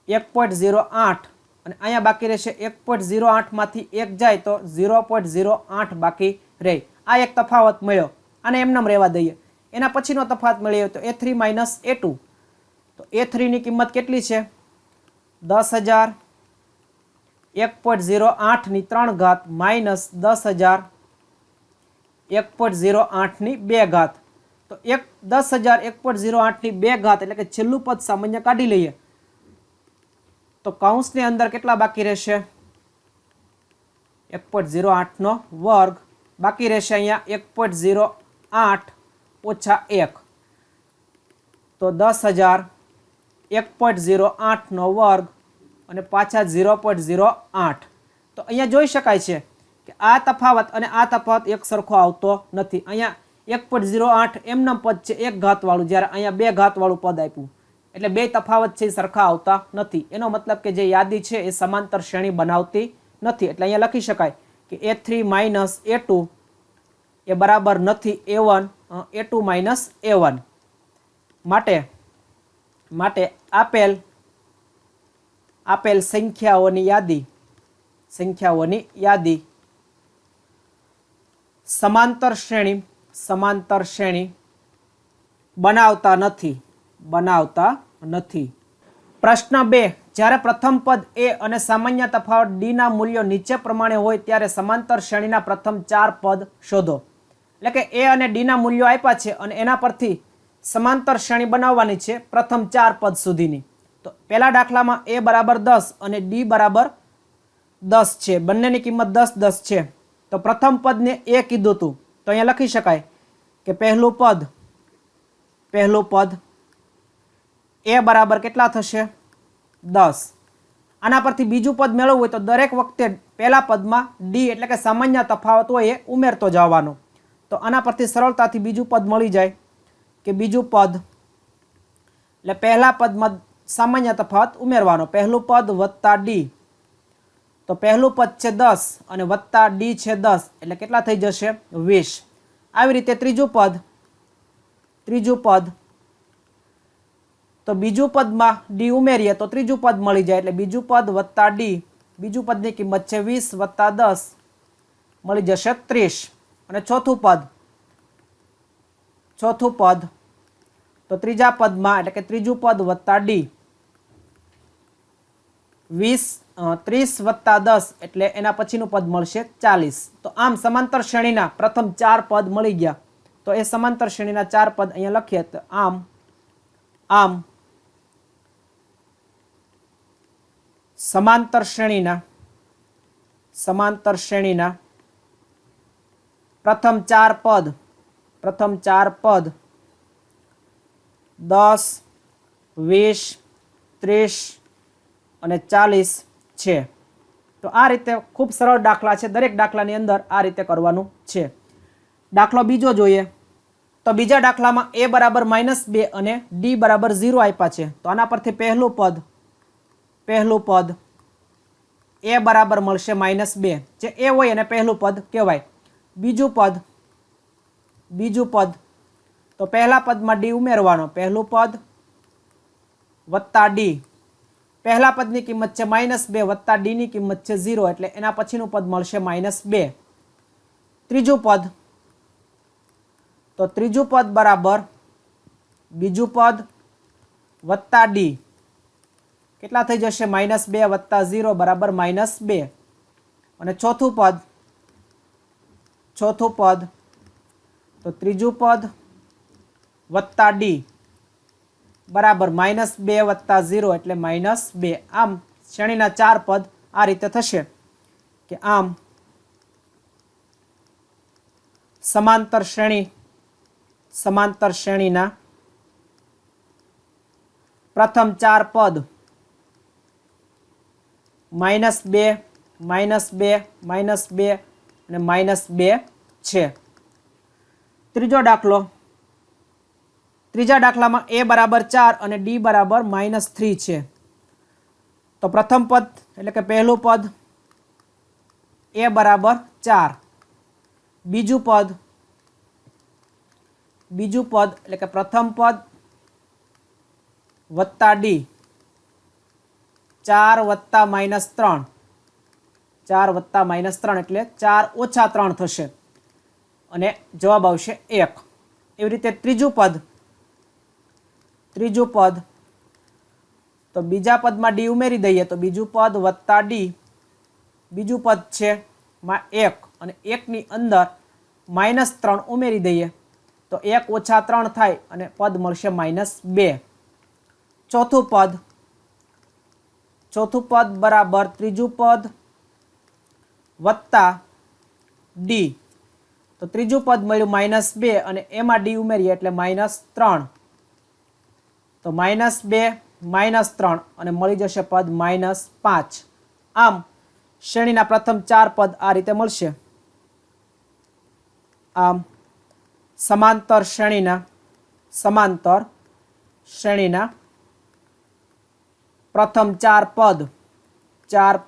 1.08 અને અહીંયા બાકી રહેશે 1.08 માંથી 1 જાય તો 0.08 બાકી રહે. આ એક તફાવત મળ્યો. આને એમનેમ રહેવા દઈએ. એના પછીનો તફાવત મળ્યો તો a3 માઇનસ a2. તો a3 ની કિંમત કેટલી છે? 10,000 1.08 ની 3 ઘાત માઇનસ 10,000 1.08 ની 2 ઘાત. તો 10,000 1.08 ની 2 ઘાત એટલે કે છેલ્લું પદ સામાન્ય કાઢી લઈએ તો કૌંસની અંદર કેટલા બાકી રહેશે? 1.08 નો વર્ગ બાકી રહેશે. અહીંયા 1.08 ઓછા 1 તો 10,000 1.08 નો વર્ગ અને પાછા 0.08. તો અહીંયા જોઈ શકાય છે કે આ તફાવત અને આ તફાવત એક સરખો આવતો નથી. અહીંયા 1.08 એમનામ પદ છે 1 ઘાતવાળું, જ્યારે અહીંયા 2 ઘાતવાળું પદ આપ્યું એટલે બે તફાવત છે સરખા આવતા નથી. એનો મતલબ કે જે યાદી છે એ સમાંતર શ્રેણી બનાવતી નથી. એટલે અહીંયા લખી શકાય કે a3 માઇનસ a2 એ બરાબર નથી a1 a2 માઇનસ a1. માટે આપેલ સંખ્યાઓની યાદી સમાંતર શ્રેણી બનાવતા નથી. પ્રશ્ન 2, જ્યારે પ્રથમ પદ a અને સામાન્ય તફાવત d ના મૂલ્યો નીચે પ્રમાણે હોય ત્યારે સમાંતર શ્રેણીના પ્રથમ 4 પદ શોધો. એટલે કે a અને d ના મૂલ્યો આપ્યા છે અને એના પરથી સમાંતર શ્રેણી બનાવવાની છે પ્રથમ 4 પદ સુધીની. તો પહેલા દાખલામાં a બરાબર 10 અને d બરાબર 10 છે. બંનેની કિંમત 10 10 છે. તો પ્રથમ પદને a કીધું હતું તો અહીંયા લખી શકાય કે પહેલું પદ a બરાબર કેટલા થશે? 10. આના પરથી બીજું પદ મેળવવું હોય તો દરેક વખતે પહેલા પદમાં d એટલે કે સામાન્ય તફાવત હોય એ ઉમેરતો જવાનો. તો આના પરથી સરળતાથી બીજું પદ મળી જાય કે બીજું પદ એટલે પહેલા પદમાં સામાન્ય તફાવત ઉમેરવાનો. પહેલું પદ વત્તા d. તો પહેલું પદ છે 10 અને વત્તા d છે 10 એટલે કેટલા થઈ જશે? 20. આવી રીતે ત્રીજું પદ તો બીજું પદમાં d ઉમેરીએ તો ત્રીજું પદ મળી જાય એટલે બીજું પદ વત્તા d. બીજું પદની કિંમત છે 20 વત્તા 10 મળી જશે 30 અને ચોથું પદ તો ત્રીજા પદમાં એટલે કે ત્રીજું પદ વત્તા ડી 30 વત્તા 10 એટલે એના પછીનું પદ મળશે 40. તો આમ સમાંતર શ્રેણીના પ્રથમ 4 પદ મળી ગયા. તો એ સમાંતર શ્રેણીના 4 પદ અહીંયા લખીએ તો આમ સમાંતર શ્રેણીના પ્રથમ 4 પદ 10, 20, 30 અને 40 છે. તો આ રીતે ખૂબ સરળ દાખલા છે. દરેક દાખલાની અંદર આ રીતે કરવાનું છે. દાખલો બીજો જોઈએ તો બીજા દાખલામાં a બરાબર -2 અને d બરાબર 0 આપ્યા છે. તો આના પરથી પહેલું પદ a બરાબર મળશે -2 જે a હોય અને પહેલું પદ કહેવાય. બીજું પદ તો પહેલા પદમાં d ઉમેરવાનો. પહેલું પદ વત્તા d. પહેલા પદની કિંમત છે -2 વત્તા d ની કિંમત છે 0 એટલે એના પછીનું પદ મળશે -2. ત્રીજું પદ તો ત્રીજું પદ બરાબર બીજું પદ વત્તા d. કેટલા થઈ જશે? -2 વત્તા 0 બરાબર -2. અને ચોથું પદ તો ત્રીજું પદ વત્તા d બરાબર -2 વત્તા 0 એટલે -2. આમ શ્રેણીના 4 પદ આ રીતે થશે કે આમ સમાંતર શ્રેણીના પ્રથમ 4 પદ -2, -2, -2 અને -2 છે. ત્રીજા દાખલામાં a બરાબર 4 અને d બરાબર -3 છે. તો પ્રથમ પદ એટલે કે પહેલું પદ a બરાબર 4. બીજું પદ એટલે કે પ્રથમ પદ વત્તા d 4 વત્તા -3 એટલે 4 ઓછા 3 થશે અને જવાબ આવશે 1. એવી રીતે ત્રીજું પદ તો બીજા પદમાં d ઉમેરી દઈએ તો બીજું પદ વત્તા d. બીજું પદ છે 1 અને 1 ની અંદર -3 ઉમેરી દઈએ તો 1 ઓછા 3 થાય અને પદ મળશે -2. ચોથું પદ બરાબર ત્રીજું પદ વત્તા d. તો ત્રીજું પદ મળ્યું -2 અને એમાં d ઉમેરીએ એટલે -3. તો -2 -3 અને મળી જશે પદ -5. આમ શ્રેણીના પ્રથમ 4 પદ આ રીતે મળશે. આમ સમાંતર શ્રેણીના પ્રથમ 4 પદ 4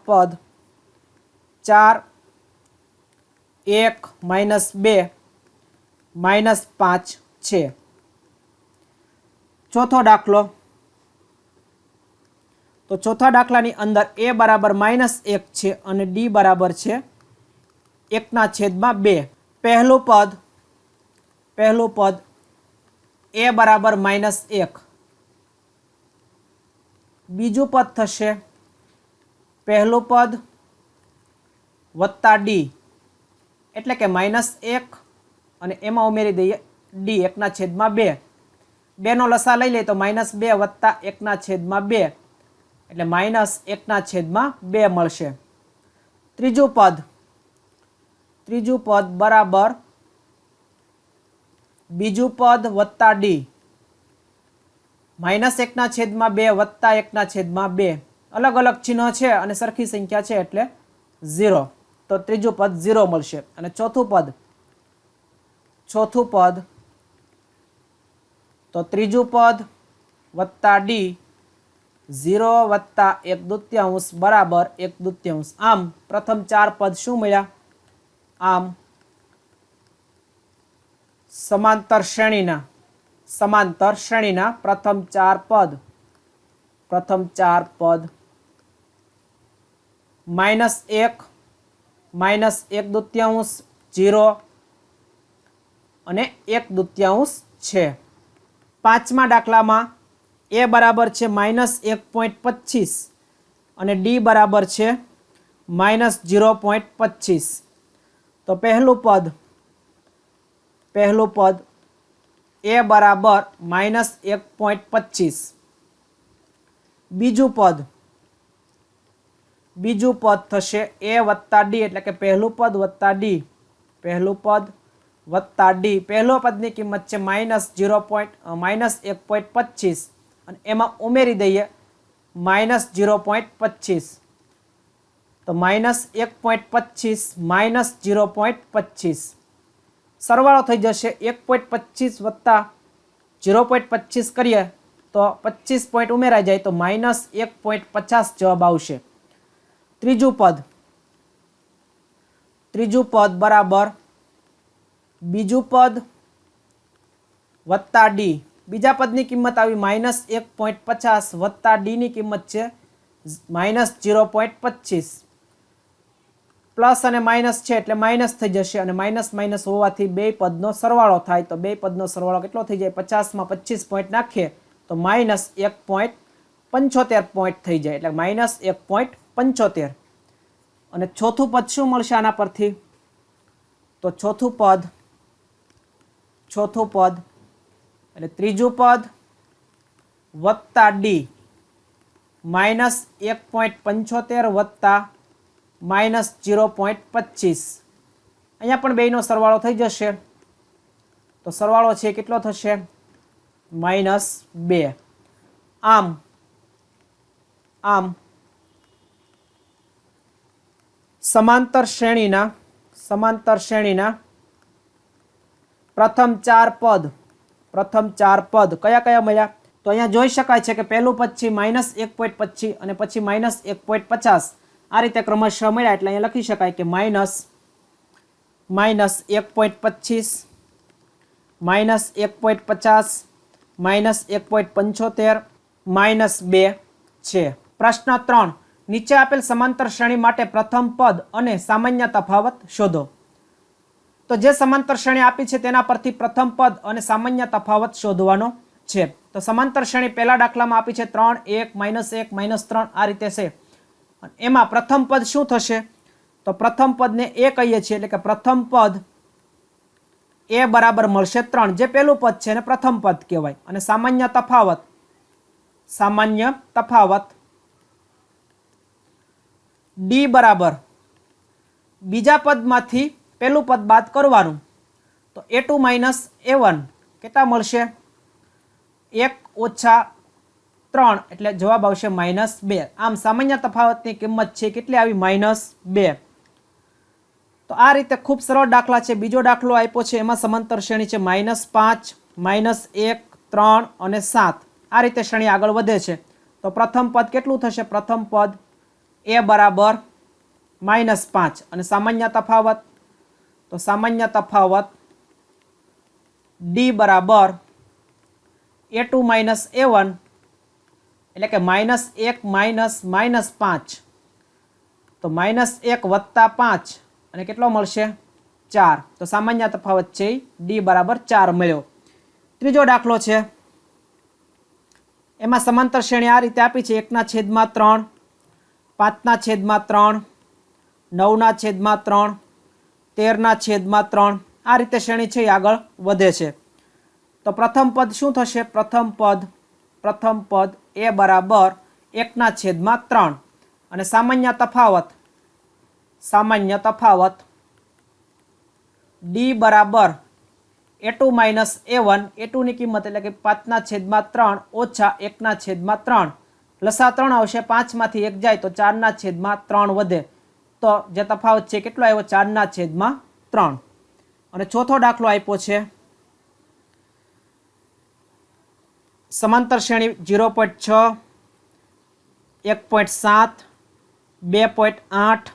1 -2 -5 છે. ચોથો દાખલો તો ચોથા દાખલાની અંદર a બરાબર -1 છે અને d બરાબર છે 1/2. પહેલું પદ a બરાબર -1. બીજું પદ થશે પહેલું પદ વત્તા d એટલે કે -1 અને એમાં ઉમેરી દઈએ d 1/2. 2 નો લસા લઈ લઈએ તો -2 વત્તા 1/2 એટલે -1/2 મળશે. ત્રીજું પદ બરાબર બીજું પદ વત્તા d. -1/2 વત્તા 1/2 અલગ અલગ ચિહ્ન છે અને સરખી સંખ્યા છે એટલે 0. તો ત્રીજું પદ 0 મળશે. અને ચોથું પદ તો ત્રીજું પદ વત્તા d 0 વત્તા 1/2 બરાબર 1/2. આમ પ્રથમ 4 પદ શું મળ્યા? આમ સમાંતર શ્રેણીના પ્રથમ 4 પદ -1 -1/2 0 અને 1/2 છે। પાંચમા દાખલામાં a બરાબર છે -1.25 અને d બરાબર છે -0.25। તો પહેલું પદ a બરાબર -1.25। બીજું પદ થશે a વત્તા d, એટલે કે પહેલું પદ વત્તા d, પહેલું પદ વત્તા d। પહેલો પદની કિંમત છે -1.25 અને એમાં ઉમેરી દઈએ -0.25, તો -1.25 -0.25 સરવાળો થઈ જશે 1.25 વત્તા 0.25 કરીએ તો 25 પોઈન્ટ ઉમેરાઈ જાય તો -1.50 જવાબ આવશે। ત્રીજું પદ બરાબર બીજું પદ વત્તા d। બીજા પદની કિંમત આવી -1.50 વત્તા d ની કિંમત છે -0.25। પ્લસ અને માઇનસ છે એટલે માઇનસ થઈ જશે અને માઇનસ માઇનસ હોવાથી બે પદનો સરવાળો થાય, તો બે પદનો સરવાળો કેટલો થઈ જાય? 50માં 25 પોઈન્ટ નાખીએ તો -1.75 પોઈન્ટ થઈ જાય, એટલે -1.75। અને ચોથું પદ શું મળશે આના પરથી? તો ચોથું પદ એટલે ત્રીજું પદ વત્તા d -1.75 વત્તા -0.25। અહીંયા પણ બેનો સરવાળો થઈ જશે, તો સરવાળો છે કેટલો થશે? -2। આમ સમાંતર શ્રેણીના પ્રથમ ચાર પદ કયા મળ્યા? તો અહીંયા જોઈ શકાય છે કે પહેલું પદ છે -1.25 અને પછી -1.50, આ રીતે ક્રમશઃ મળ્યા, એટલે અહીંયા લખી શકાય કે -1.25 -1.50 -1.75 -2 છે। પ્રશ્ન 3, નીચે આપેલ સમાંતર શ્રેણી માટે પ્રથમ પદ અને સામાન્ય તફાવત શોધો। તો જે સમાંતર શ્રેણી આપી છે તેના પરથી પ્રથમ પદ અને સામાન્ય તફાવત શોધવાનો છે। તો સમાંતર શ્રેણી પહેલા દાખલામાં આપી છે 3 1 -1 -3 આ રીતે છે। એમાં પ્રથમ પદ શું થશે? તો પ્રથમ પદને a કહીએ છીએ, એટલે કે પ્રથમ પદ a બરાબર મળશે 3, જે પહેલું પદ છે એને પ્રથમ પદ કહેવાય। અને સામાન્ય તફાવત d બરાબર બીજા પદમાંથી પહેલું પદ બાદ કરવાનું, તો a2 - a1 કેટલા મળશે? 1 - 3 એટલે જવાબ આવશે -2। આમ સામાન્ય તફાવતની કિંમત છે કેટલી આવી? -2। તો આ રીતે ખૂબ સરળ દાખલા છે। બીજો દાખલો આપ્યો છે, એમાં સમાંતર શ્રેણી છે -5 -1 3 અને 7, આ રીતે શ્રેણી આગળ વધે છે। તો પ્રથમ પદ કેટલું થશે? પ્રથમ પદ a બરાબર -5 અને સામાન્ય તફાવત, તો સામાન્ય તફાવત d બરાબર a2 - a1 એટલે કે -1 -5, તો -1 વત્તા 5 અને કેટલો મળશે? 4। તો સામાન્ય તફાવત છે d બરાબર 4 મળ્યો। ત્રીજો દાખલો છે, એમાં સમાંતર શ્રેણી આ રીતે આપી છે 1/3 5/3 9/3 13/3 આ રીતે શ્રેણી છે એ આગળ વધે છે। તો પ્રથમ પદ શું થશે? પ્રથમ પદ a બરાબર 1/3 અને સામાન્ય તફાવત d બરાબર a2 - a1, a2 ની કિંમત એટલે કે 5/3 ઓછા 1/3, લસા 3 આવશે, 5માંથી 1 જાય તો 4/3 વધે, તો જે તફાવત છે કેટલો આવ્યો? 4/3। અને ચોથો દાખલો આપ્યો છે, સમાંતર શ્રેણી 0.6 1.7 2.8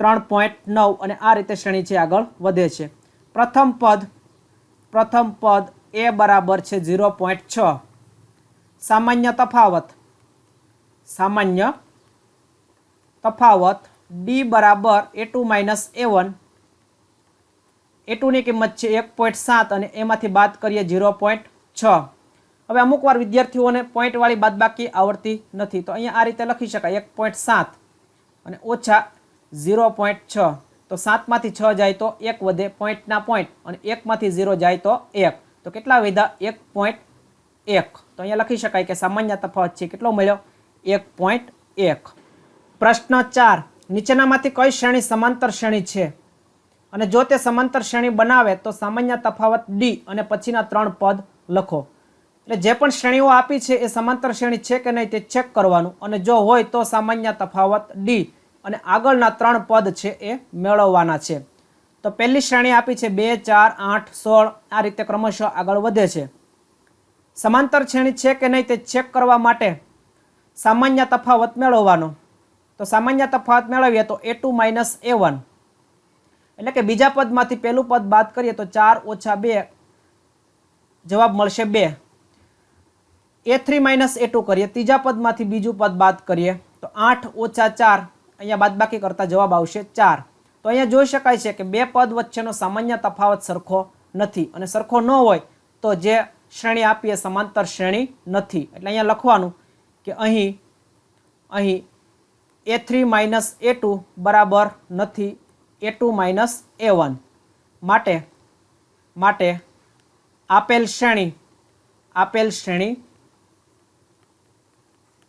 3.9 અને આ રીતે શ્રેણી છે આગળ વધે છે। પ્રથમ પદ a બરાબર છે 0.6, સામાન્ય તફાવત ડી બરાબર A2 માઇનસ A1. A2 ની કિંમત છે 1.7 અને એમાંથી બાદ કરીએ 0.6. હવે અમુક વાર વિદ્યાર્થીઓને પોઈન્ટવાળી બાદબાકી આવડતી નથી, તો અહીંયા આ રીતે લખી શકાય 1.7 અને ઓછા 0.6. તો 7માંથી 6 જાય તો 1 વધે, પોઈન્ટના પોઈન્ટ, અને 1માંથી 0 જાય તો 1. તો કેટલા વધ્યા? 1.1. તો અહીંયા લખી શકાય કે સામાન્ય તફાવત છે કેટલો મળ્યો? 1.1. પ્રશ્ન 4. નીચેનામાંથી કઈ શ્રેણી સમાંતર શ્રેણી છે અને જો તે સમાંતર શ્રેણી બનાવે તો સામાન્ય તફાવત ડી અને પછીના 3 પદ લખો. એટલે જે પણ શ્રેણીઓ આપી છે એ સમાંતર શ્રેણી છે કે નહીં તે ચેક કરવાનું, અને જો હોય તો સામાન્ય તફાવત ડી અને આગળના 3 પદ છે એ મેળવવાના છે. તો પહેલી શ્રેણી આપી છે 2, 4, 8, 16. આ રીતે ક્રમશઃ આગળ વધે છે. સમાંતર શ્રેણી છે કે નહીં તે ચેક કરવા માટે સામાન્ય તફાવત મેળવવાનો. તો સામાન્ય તફાવત મેળવીએ તો A2 માઇનસ A1, એટલે કે બીજા પદમાંથી પહેલું પદ બાદ કરીએ તો 4 ઓછા 2, જવાબ મળશે 2. A3 માઇનસ A2 કરીએ, ત્રીજા પદમાંથી બીજું પદ બાદ કરીએ તો 8 ઓછા 4, અહીંયા બાદબાકી કરતા જવાબ આવશે 4. તો અહીંયા જોઈ શકાય છે કે બે પદ વચ્ચેનો સામાન્ય તફાવત સરખો નથી, અને સરખો ન હોય તો જે શ્રેણી આપીએ સમાંતર શ્રેણી નથી. એટલે અહીંયા લખવાનું કે અહીં A3 માઇનસ A2 બરાબર નથી A2 માઇનસ A1. માટે આપેલ શ્રેણી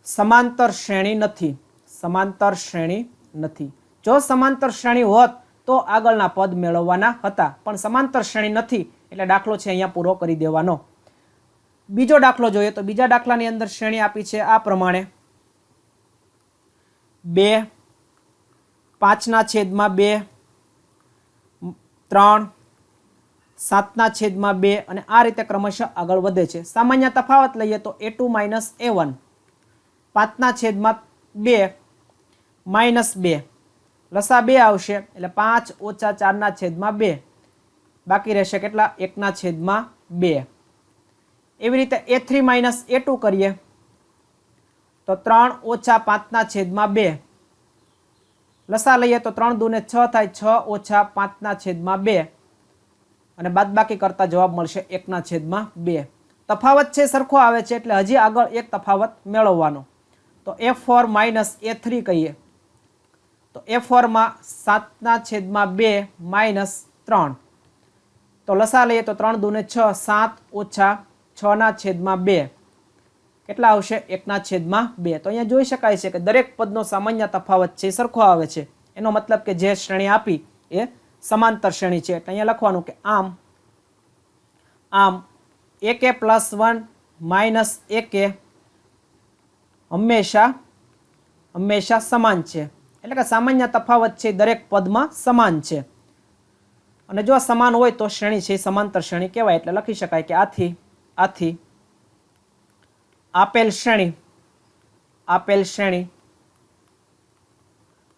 સમાંતર શ્રેણી નથી. જો સમાંતર શ્રેણી હોત તો આગળના પદ મેળવવાના હતા, પણ સમાંતર શ્રેણી નથી એટલે દાખલો છે અહીંયા પૂરો કરી દેવાનો. બીજો દાખલો જોઈએ તો બીજા દાખલાની અંદર શ્રેણી આપી છે આ પ્રમાણે: 2, 5/2, 3, 7/2 અને આ રીતે ક્રમશઃ આગળ વધે છે. સામાન્ય તફાવત લઈએ તો A2 માઇનસ A1, 5/2 માઇનસ 2, લસા 2 આવશે એટલે 5 ઓછા 4/2, બાકી રહેશે કેટલા? 1/2. એવી રીતે A3 માઇનસ A2 કરીએ તો 3 ઓછા 5/2, લસા લઈએ તો 3 દૂને 6 થાય, 6 ઓછા 5/2 અને બાદબાકી કરતા જવાબ મળશે 1/2. તફાવત છે સરખો આવે છે એટલે હજી આગળ એક તફાવત મેળવવાનો. તો A4 માઇનસ A3 કહીએ તો A4 માં 7/2 માઇનસ 3, તો લસા લઈએ તો 3 દૂને 6, 7 ઓછા 6/2 કેટલા આવશે? 1/2. તો અહીંયા જોઈ શકાય છે કે દરેક પદનો સામાન્ય તફાવત છે સરખો આવે છે. એનો મતલબ કે જે શ્રેણી આપી એ સમાંતર શ્રેણી છે. એટલે અહીંયા લખવાનું કે આમ AK પ્લસ 1 માઇનસ AK હંમેશા સમાન છે. એટલે કે સામાન્ય તફાવત છે દરેક પદમાં સમાન છે, અને જો સમાન હોય તો શ્રેણી છે સમાંતર શ્રેણી કહેવાય. એટલે લખી શકાય કે આથી આપેલ શ્રેણી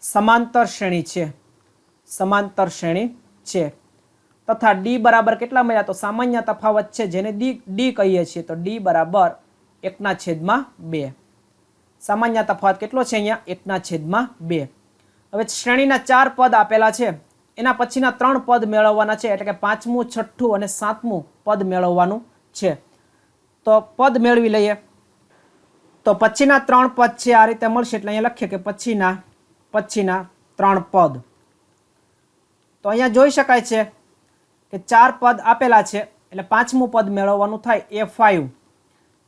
સમાંતર શ્રેણી છે તથા ડી બરાબર કેટલા મળ્યા? તો સામાન્ય તફાવત છે જેને ડી કહીએ છીએ, તો ડી બરાબર 1/2. સામાન્ય તફાવત કેટલો છે અહીંયા? 1/2. હવે શ્રેણીના 4 પદ આપેલા છે, એના પછીના 3 પદ મેળવવાના છે, એટલે કે 5મું, 6ઠું અને 7મું પદ મેળવવાનું છે. તો પદ મેળવી લઈએ. તો પછીના 3 પદ છે આ રીતે મળશે. એટલે અહીંયા લખીએ કે પછીના 3 પદ. તો અહીંયા જોઈ શકાય છે કે 4 પદ આપેલા છે, એટલે 5મું પદ મેળવવાનું થાય A5.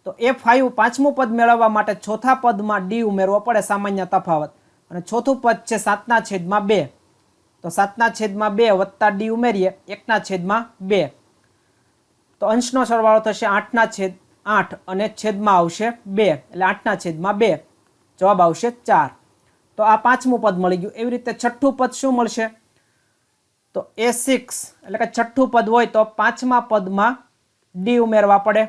તો A5 5મું પદ મેળવવા માટે ચોથા પદમાં ડી ઉમેરવો પડે, સામાન્ય તફાવત, અને ચોથું પદ છે 7/2. તો 7/2 વત્તા ડી ઉમેરીએ 1/2. તો અંશનો સરવાળો થશે 8/8 અને છેદમાં આવશે 2, એટલે 8/2. જવાબ આવશે 4. તો આ 5મું પદ મળી ગયું. એવી રીતે છઠ્ઠું પદ શું મળશે? તો A6, એટલે કે છઠ્ઠું પદ હોય તો 5મા પદમાં ડી ઉમેરવા પડે.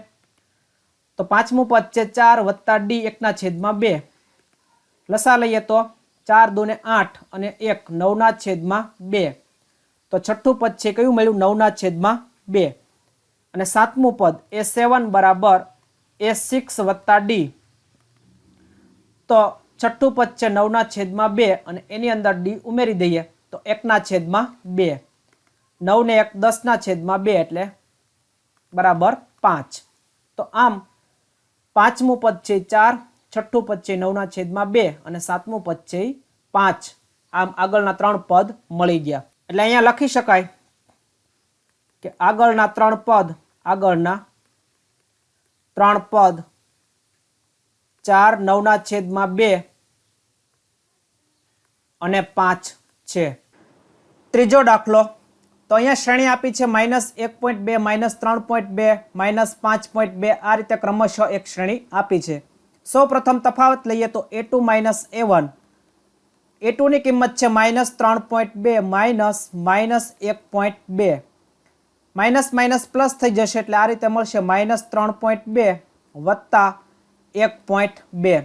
તો 5મું પદ છે 4 વત્તા ડી 1/2. લસા લઈએ તો 4 દૂને 8 અને 1 9/2. તો છઠ્ઠું પદ છે કયું મળ્યું? 9/2. અને 7મું પદ A7 બરાબર A6 વત્તા ડી. તો છઠ્ઠું પદ છે 9/2 અને એની અંદર ડી ઉમેરી દઈએ તો 1/2. 9 ને 1 10/2 એટલે બરાબર 5. તો આમ પાંચમું પદ છે 4, છઠ્ઠું પદ છે 9/2 અને સાતમું પદ છે 5. આમ આગળના 3 પદ મળી ગયા. એટલે અહીંયા લખી શકાય કે આગળના 3 પદ 4 9/2 અને 5 છે. ત્રીજો દાખલો, તો અહીંયા શ્રેણી આપી છે -1.2, -3.2, -5.2. આ રીતે ક્રમશઃ એક શ્રેણી આપી છે. સૌ પ્રથમ તફાવત લઈએ તો a2 - a1. a2 ની કિંમત છે -3.2 -1.2. માઇનસ માઇનસ પ્લસ થઈ જશે એટલે આ રીતે મળશે -3.2 વત્તા 1.2.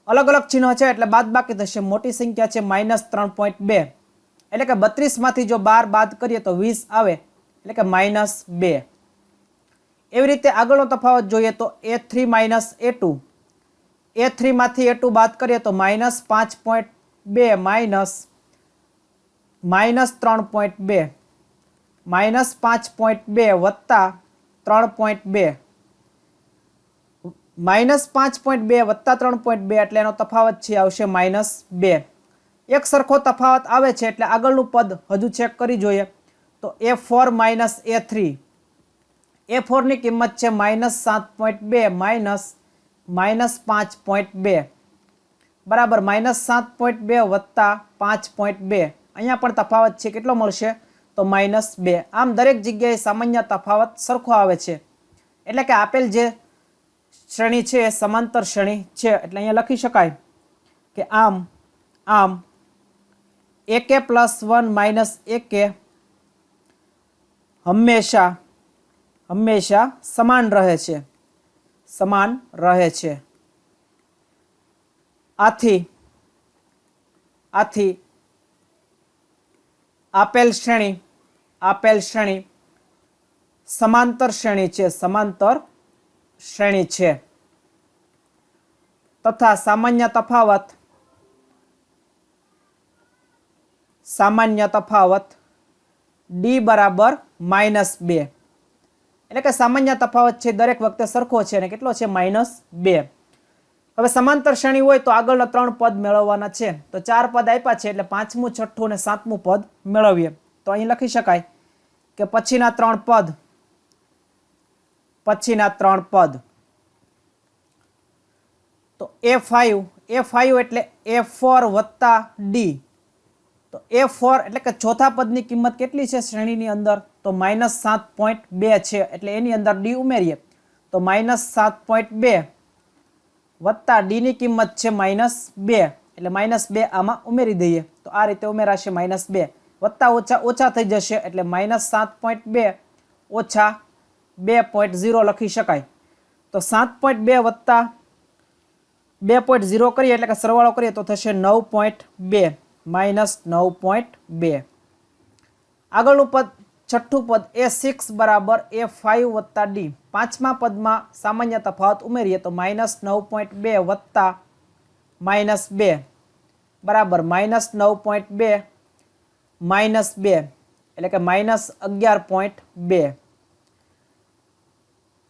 અલગ અલગ ચિહ્ન છે એટલે બાદ બાકી થશે. મોટી સંખ્યા છે -3.2 એટલે કે 32 માંથી જો 12 બાદ કરીએ તો 20 આવે એટલે કે -2. એવી રીતે આગળનો તફાવત જોઈએ તો a3 - a2. a3 માંથી a2 બાદ કરીએ તો -5.2 -3.2 -5.2 વત્તા 3.2. -5.2 વત્તા 3.2 એટલે એનો તફાવત છે આવશે -2. એક સરખો તફાવત આવે છે એટલે આગળનું પદ હજુ ચેક કરી જોઈએ તો a4 - a3. a4 ની કિંમત છે -7.2 -5.2 બરાબર -7.2 વત્તા 5.2. અહીંયા પણ તફાવત છે કેટલો મળશે તો -2. આમ દરેક જગ્યાએ સામાન્ય તફાવત સરખો આવે છે એટલે કે આપેલ જે શ્રેણી છે એ સમાંતર શ્રેણી છે. એટલે અહીંયા લખી શકાય કે આમ ak + 1 - ak હંમેશા સમાન રહે છે. આથી આપેલ શ્રેણી સમાંતર શ્રેણી છે. તથા સામાન્ય તફાવત d બરાબર -2. એટલે કે સામાન્ય તફાવત છે દરેક વખતે સરખો છે અને કેટલો છે -2. હવે સમાંતર શ્રેણી હોય તો આગળના 3 પદ મેળવવાના છે. તો 4 પદ આપ્યા છે એટલે પાંચમું, છઠ્ઠું અને સાતમું પદ મેળવીએ. તો અહીં લખી શકાય કે પછીના 3 પદ તો a5 એટલે a4 વત્તા d. તો a4 એટલે કે ચોથા પદની કિંમત કેટલી છે શ્રેણીની અંદર તો -7.2 છે એટલે એની અંદર d ઉમેરીએ તો -7.2 વત્તા d ની કિંમત છે -2 એટલે -2 આમાં ઉમેરી દઈએ તો આ રીતે ઉમેરાશે -2 વત્તા ઓછા થઈ જશે એટલે -7.2 ઓછા 2.0 લખી શકાય. તો 7.2 વત્તા 2.0 કરીએ એટલે કે સરવાળો કરીએ તો થશે 9.2 -9.2. આગળનું પદ છઠ્ઠું પદ a6 બરાબર a5 વત્તા d. પાંચમા પદમાં સામાન્ય તફાવત ઉમેરીએ તો -9.2 વત્તા -2 બરાબર -9.2 -2 એટલે કે -11.2.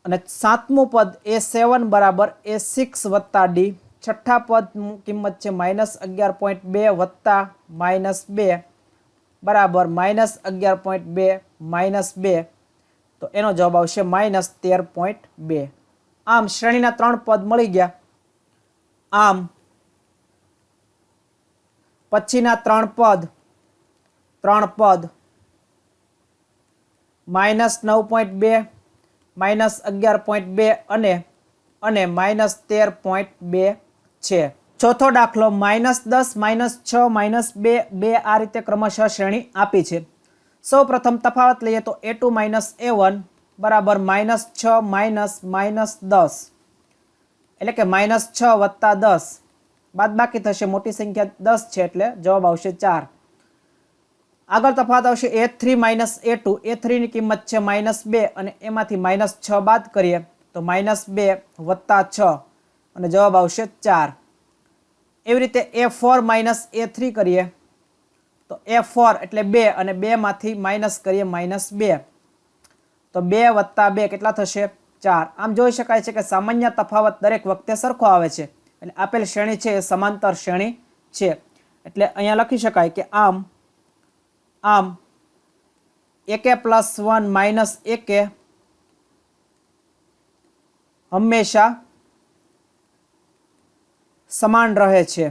અને સાતમું પદ a7 બરાબર a6 વત્તા d. છઠ્ઠા પદ કિંમત છે -11.2 વત્તા -2 બરાબર -11.2 -2 તો એનો જવાબ આવશે -13.2. આમ શ્રેણીના 3 પદ મળી ગયા. આમ પછીના 3 પદ -9.2 -11.2 અને -13.2 છે. ચોથો દાખલો -10 -6 -2 આ રીતે ક્રમશઃ શ્રેણી આપી છે. સૌ પ્રથમ તફાવત લઈએ તો a2 - a1 બરાબર -6 -10 એટલે કે -6 વત્તા 10 બાદ બાકી થશે. મોટી સંખ્યા 10 છે એટલે જવાબ આવશે 4. આગળ તફાવત આવશે a3 - a2. a3 ની કિંમત છે -2 અને એમાંથી -6 બાદ કરીએ તો -2 વત્તા 6 અને જવાબ આવશે 4. એવી રીતે A4 માઇનસ A3 કરીએ તો A4 એટલે 2 અને 2 માંથી માઇનસ કરીએ -2 તો 2 વત્તા 2 કેટલા થશે 4. આમ જોઈ શકાય છે કે સામાન્ય તફાવત દરેક વખતે સરખો આવે છે એટલે આપેલ શ્રેણી છે એ સમાંતર શ્રેણી છે. એટલે અહીંયા લખી શકાય કે આમ AK + 1 - AK હંમેશા સમાન રહે છે.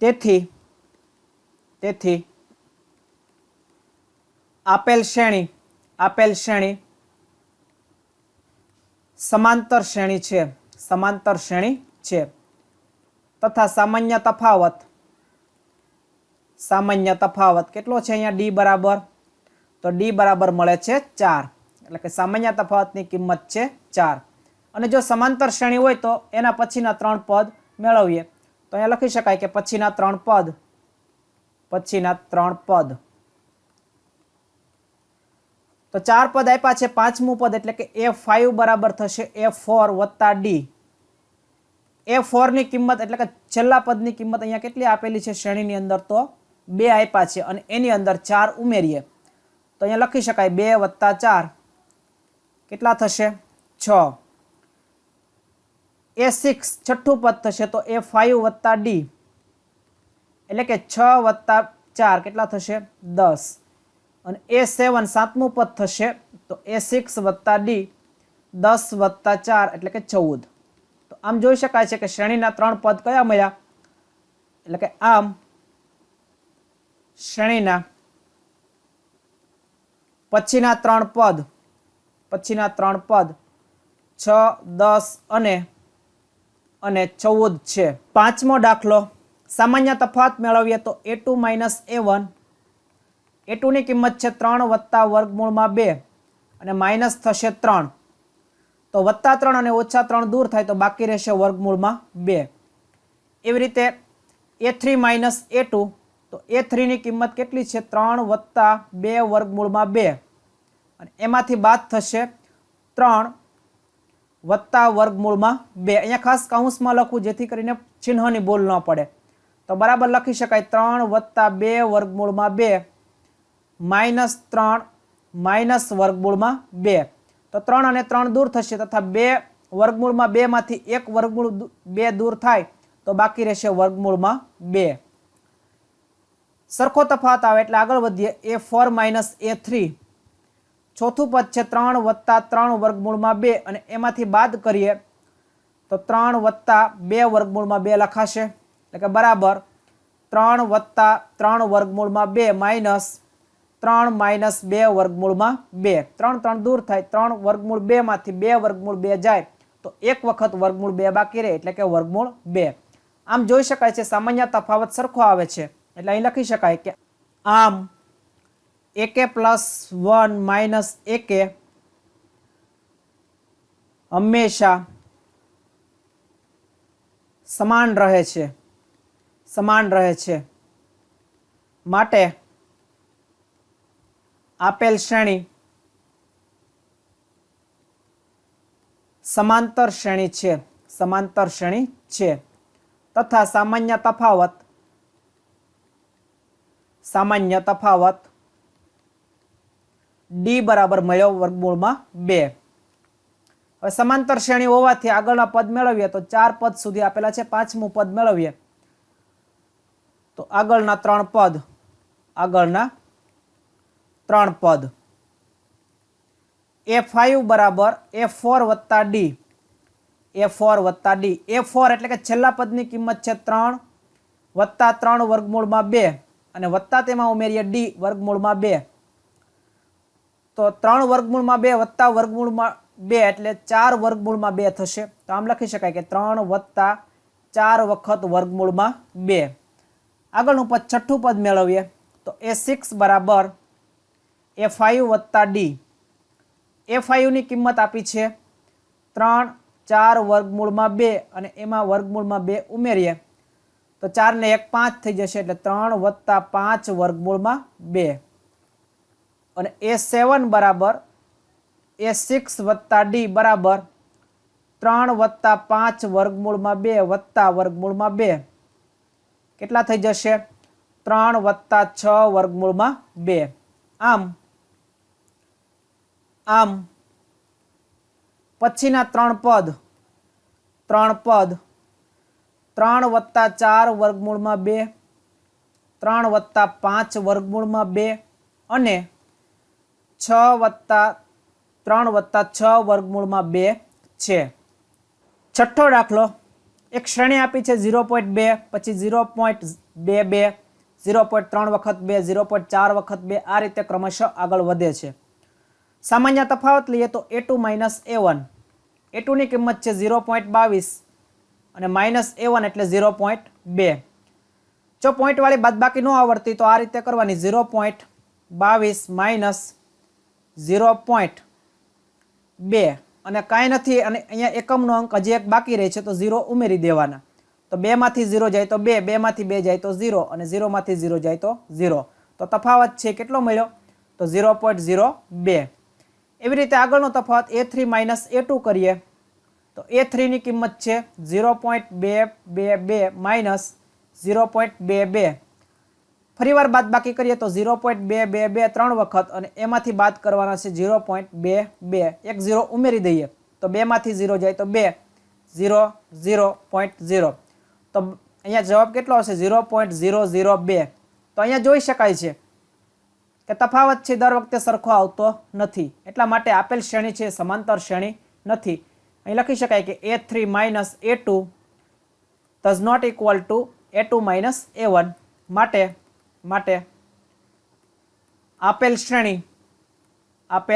તેથી આપેલ શ્રેણી સમાંતર શ્રેણી છે તથા સામાન્ય તફાવત કેટલો છે અહીંયા D બરાબર તો D બરાબર મળે છે 4 એટલે કે સામાન્ય તફાવતની કિંમત છે 4. અને જો સમાંતર શ્રેણી હોય તો એના પછીના 3 પદ મેળવીએ તો અહીંયા લખી શકાય કે પછીના 3 પદ તો 4 પદ આપ્યા છે. પાંચમું પદ એટલે કે A5 બરાબર થશે A4 + D. A4 ની કિંમત એટલે કે છેલ્લા પદની કિંમત અહીંયા કેટલી આપેલી છે શ્રેણીની અંદર તો 2 આપ્યા છે અને એની અંદર 4 ઉમેરીએ તો અહીંયા લખી શકાય 2 + 4 કેટલા થશે 6. A6 છઠ્ઠું પદ થશે તો A5 + D એટલે કે 6 + 4 કેટલા થશે 10 અને A7 સાતમું પદ થશે તો A6 + D 10 + 4 એટલે કે 14. તો આમ જોઈ શકાય છે કે શ્રેણીના 3 પદ કયા મળ્યા એટલે કે આમ શ્રેણીના પછીના 3 પદ 6 10 અને 14 છે. પાંચમો દાખલો સામાન્ય તફાવત મેળવીએ તો A2 - A1 A2 ની કિંમત છે 3 + વર્ગમૂળમાં 2 અને માઇનસ થશે 3 તો +3 અને -3 દૂર થાય તો બાકી રહેશે વર્ગમૂળમાં 2. એવી રીતે A3 - A2 તો A3 ની કિંમત કેટલી છે 3 + 2 વર્ગમૂળમાં 2 અને એમાંથી બાદ થશે 3 + વર્ગમૂળમાં 2. અહીંયા ખાસ કૌંસમાં લખું જેથી કરીને ચિહ્નની ભૂલ ન પડે તો બરાબર લખી શકાય 3 + 2 વર્ગમૂળમાં 2 -3 - વર્ગમૂળમાં 2 તો 3 અને 3 દૂર થશે તથા 2 વર્ગમૂળમાં 2 માંથી 1 વર્ગમૂળ 2 દૂર થાય તો બાકી રહેશે વર્ગમૂળમાં 2. સરખો તફાવત આવે એટલે આગળ વધીએ A4 - A3 ચોથું પદ છે 3 + 3 વર્ગમૂળમાં 2 અને એમાંથી બાદ કરીએ તો 3 + 2 વર્ગમૂળમાં 2 લખાશે એટલે કે બરાબર 3 + 3 વર્ગમૂળમાં 2 -3 - 2 વર્ગમૂળમાં 2 3 3 દૂર થાય 3 વર્ગમૂળ 2 માંથી 2 વર્ગમૂળ 2 જાય તો એક વખત વર્ગમૂળ 2 બાકી રહે એટલે કે વર્ગમૂળ 2. આમ જોઈ શકાય છે સામાન્ય તફાવત સરખો આવે છે એટલે અહીં લખી શકાય કે આમ AK + 1 - AK હંમેશા સમાન રહે છે માટે આપેલ શ્રેણી સમાંતર શ્રેણી છે તથા સામાન્ય તફાવત D બરાબર મળ્યો વર્ગમૂળમાં 2. હવે સમાંતર શ્રેણી હોવાથી આગળના પદ મેળવીએ તો 4 પદ સુધી આપેલા છે. પાંચમું પદ મેળવીએ તો આગળના 3 પદ A5 બરાબર A4 + D A4 એટલે કે છેલ્લા પદની કિંમત છે 3 + 3 વર્ગમૂળમાં 2 અને વત્તા તેમાં ઉમેરીએ D વર્ગમૂળમાં 2 તો 3 વર્ગમૂળમાં 2 વત્તા વર્ગમૂળમાં 2 એટલે 4 વર્ગમૂળમાં 2 થશે તો આમ લખી શકાય કે 3 + 4 વખત વર્ગમૂળમાં 2. આગળનું પદ છઠ્ઠું પદ મેળવીએ તો A6 બરાબર A5 + D A5 ની કિંમત આપી છે 3 4 વર્ગમૂળમાં 2 અને એમાં વર્ગમૂળમાં 2 ઉમેરીએ તો 4 ને 1 5 થઈ જશે એટલે 3 + 5 વર્ગમૂળમાં 2 અને A7 બરાબર A6 + D બરાબર 3 3 + 5 વર્ગમૂળમાં 2 વત્તા વર્ગમૂળમાં 2 કેટલા થઈ જશે? 3 + 6 વર્ગમૂળમાં 2. આમ પછીના 3 પદ 3 + 4 વર્ગમૂળમાં 2 3 + 5 વર્ગમૂળમાં 2 અને 3 + 6 વર્ગમૂળમાં 2 છે. છઠ્ઠો દાખલો, એક શ્રેણી આપી છે 0.2 પછી 0.22 0.3 વખત 2 0.4 વખત 2 આ રીતે ક્રમશઃ આગળ વધે છે. સામાન્ય તફાવત લઈએ તો a2 - a1. a2 ની કિંમત છે 0.22 અને -a1 એટલે 0.2. જો પોઈન્ટ વાળી બાદબાકી ન આવડતી તો આ રીતે કરવાની, 0.22 - 0.2 અને કાંઈ નથી અને અહીંયા એકમનો અંક હજી એક બાકી રહે છે તો 0 ઉમેરી દેવાના. તો 2 માંથી 0 જાય તો 2, 2 માંથી 2 જાય તો 0 અને 0 માંથી 0 જાય તો 0. તો તફાવત છે કેટલો મળ્યો? તો 0.02. એવી રીતે આગળનો તફાવત a3 - a2 કરીએ તો a3 ની કિંમત છે 0.222 - 0.22. ફરીવાર બાદબાકી કરીએ તો 0.222 3 વખત અને એમાંથી બાદ કરવાના છે 0.22. એક 0 ઉમેરી દઈએ તો 2 માંથી 0 જાય તો 2, 0, 0.0. તો અહીંયા જવાબ કેટલો આવશે? 0.002. તો અહીંયા જોઈ શકાય છે કે તફાવત છે દર વખતે સરખો આવતો નથી, એટલા માટે આપેલ શ્રેણી છે સમાંતર શ્રેણી નથી. અહીં લખી શકાય કે a3 - a2 does not equal to a2 - a1. માટે આપેલ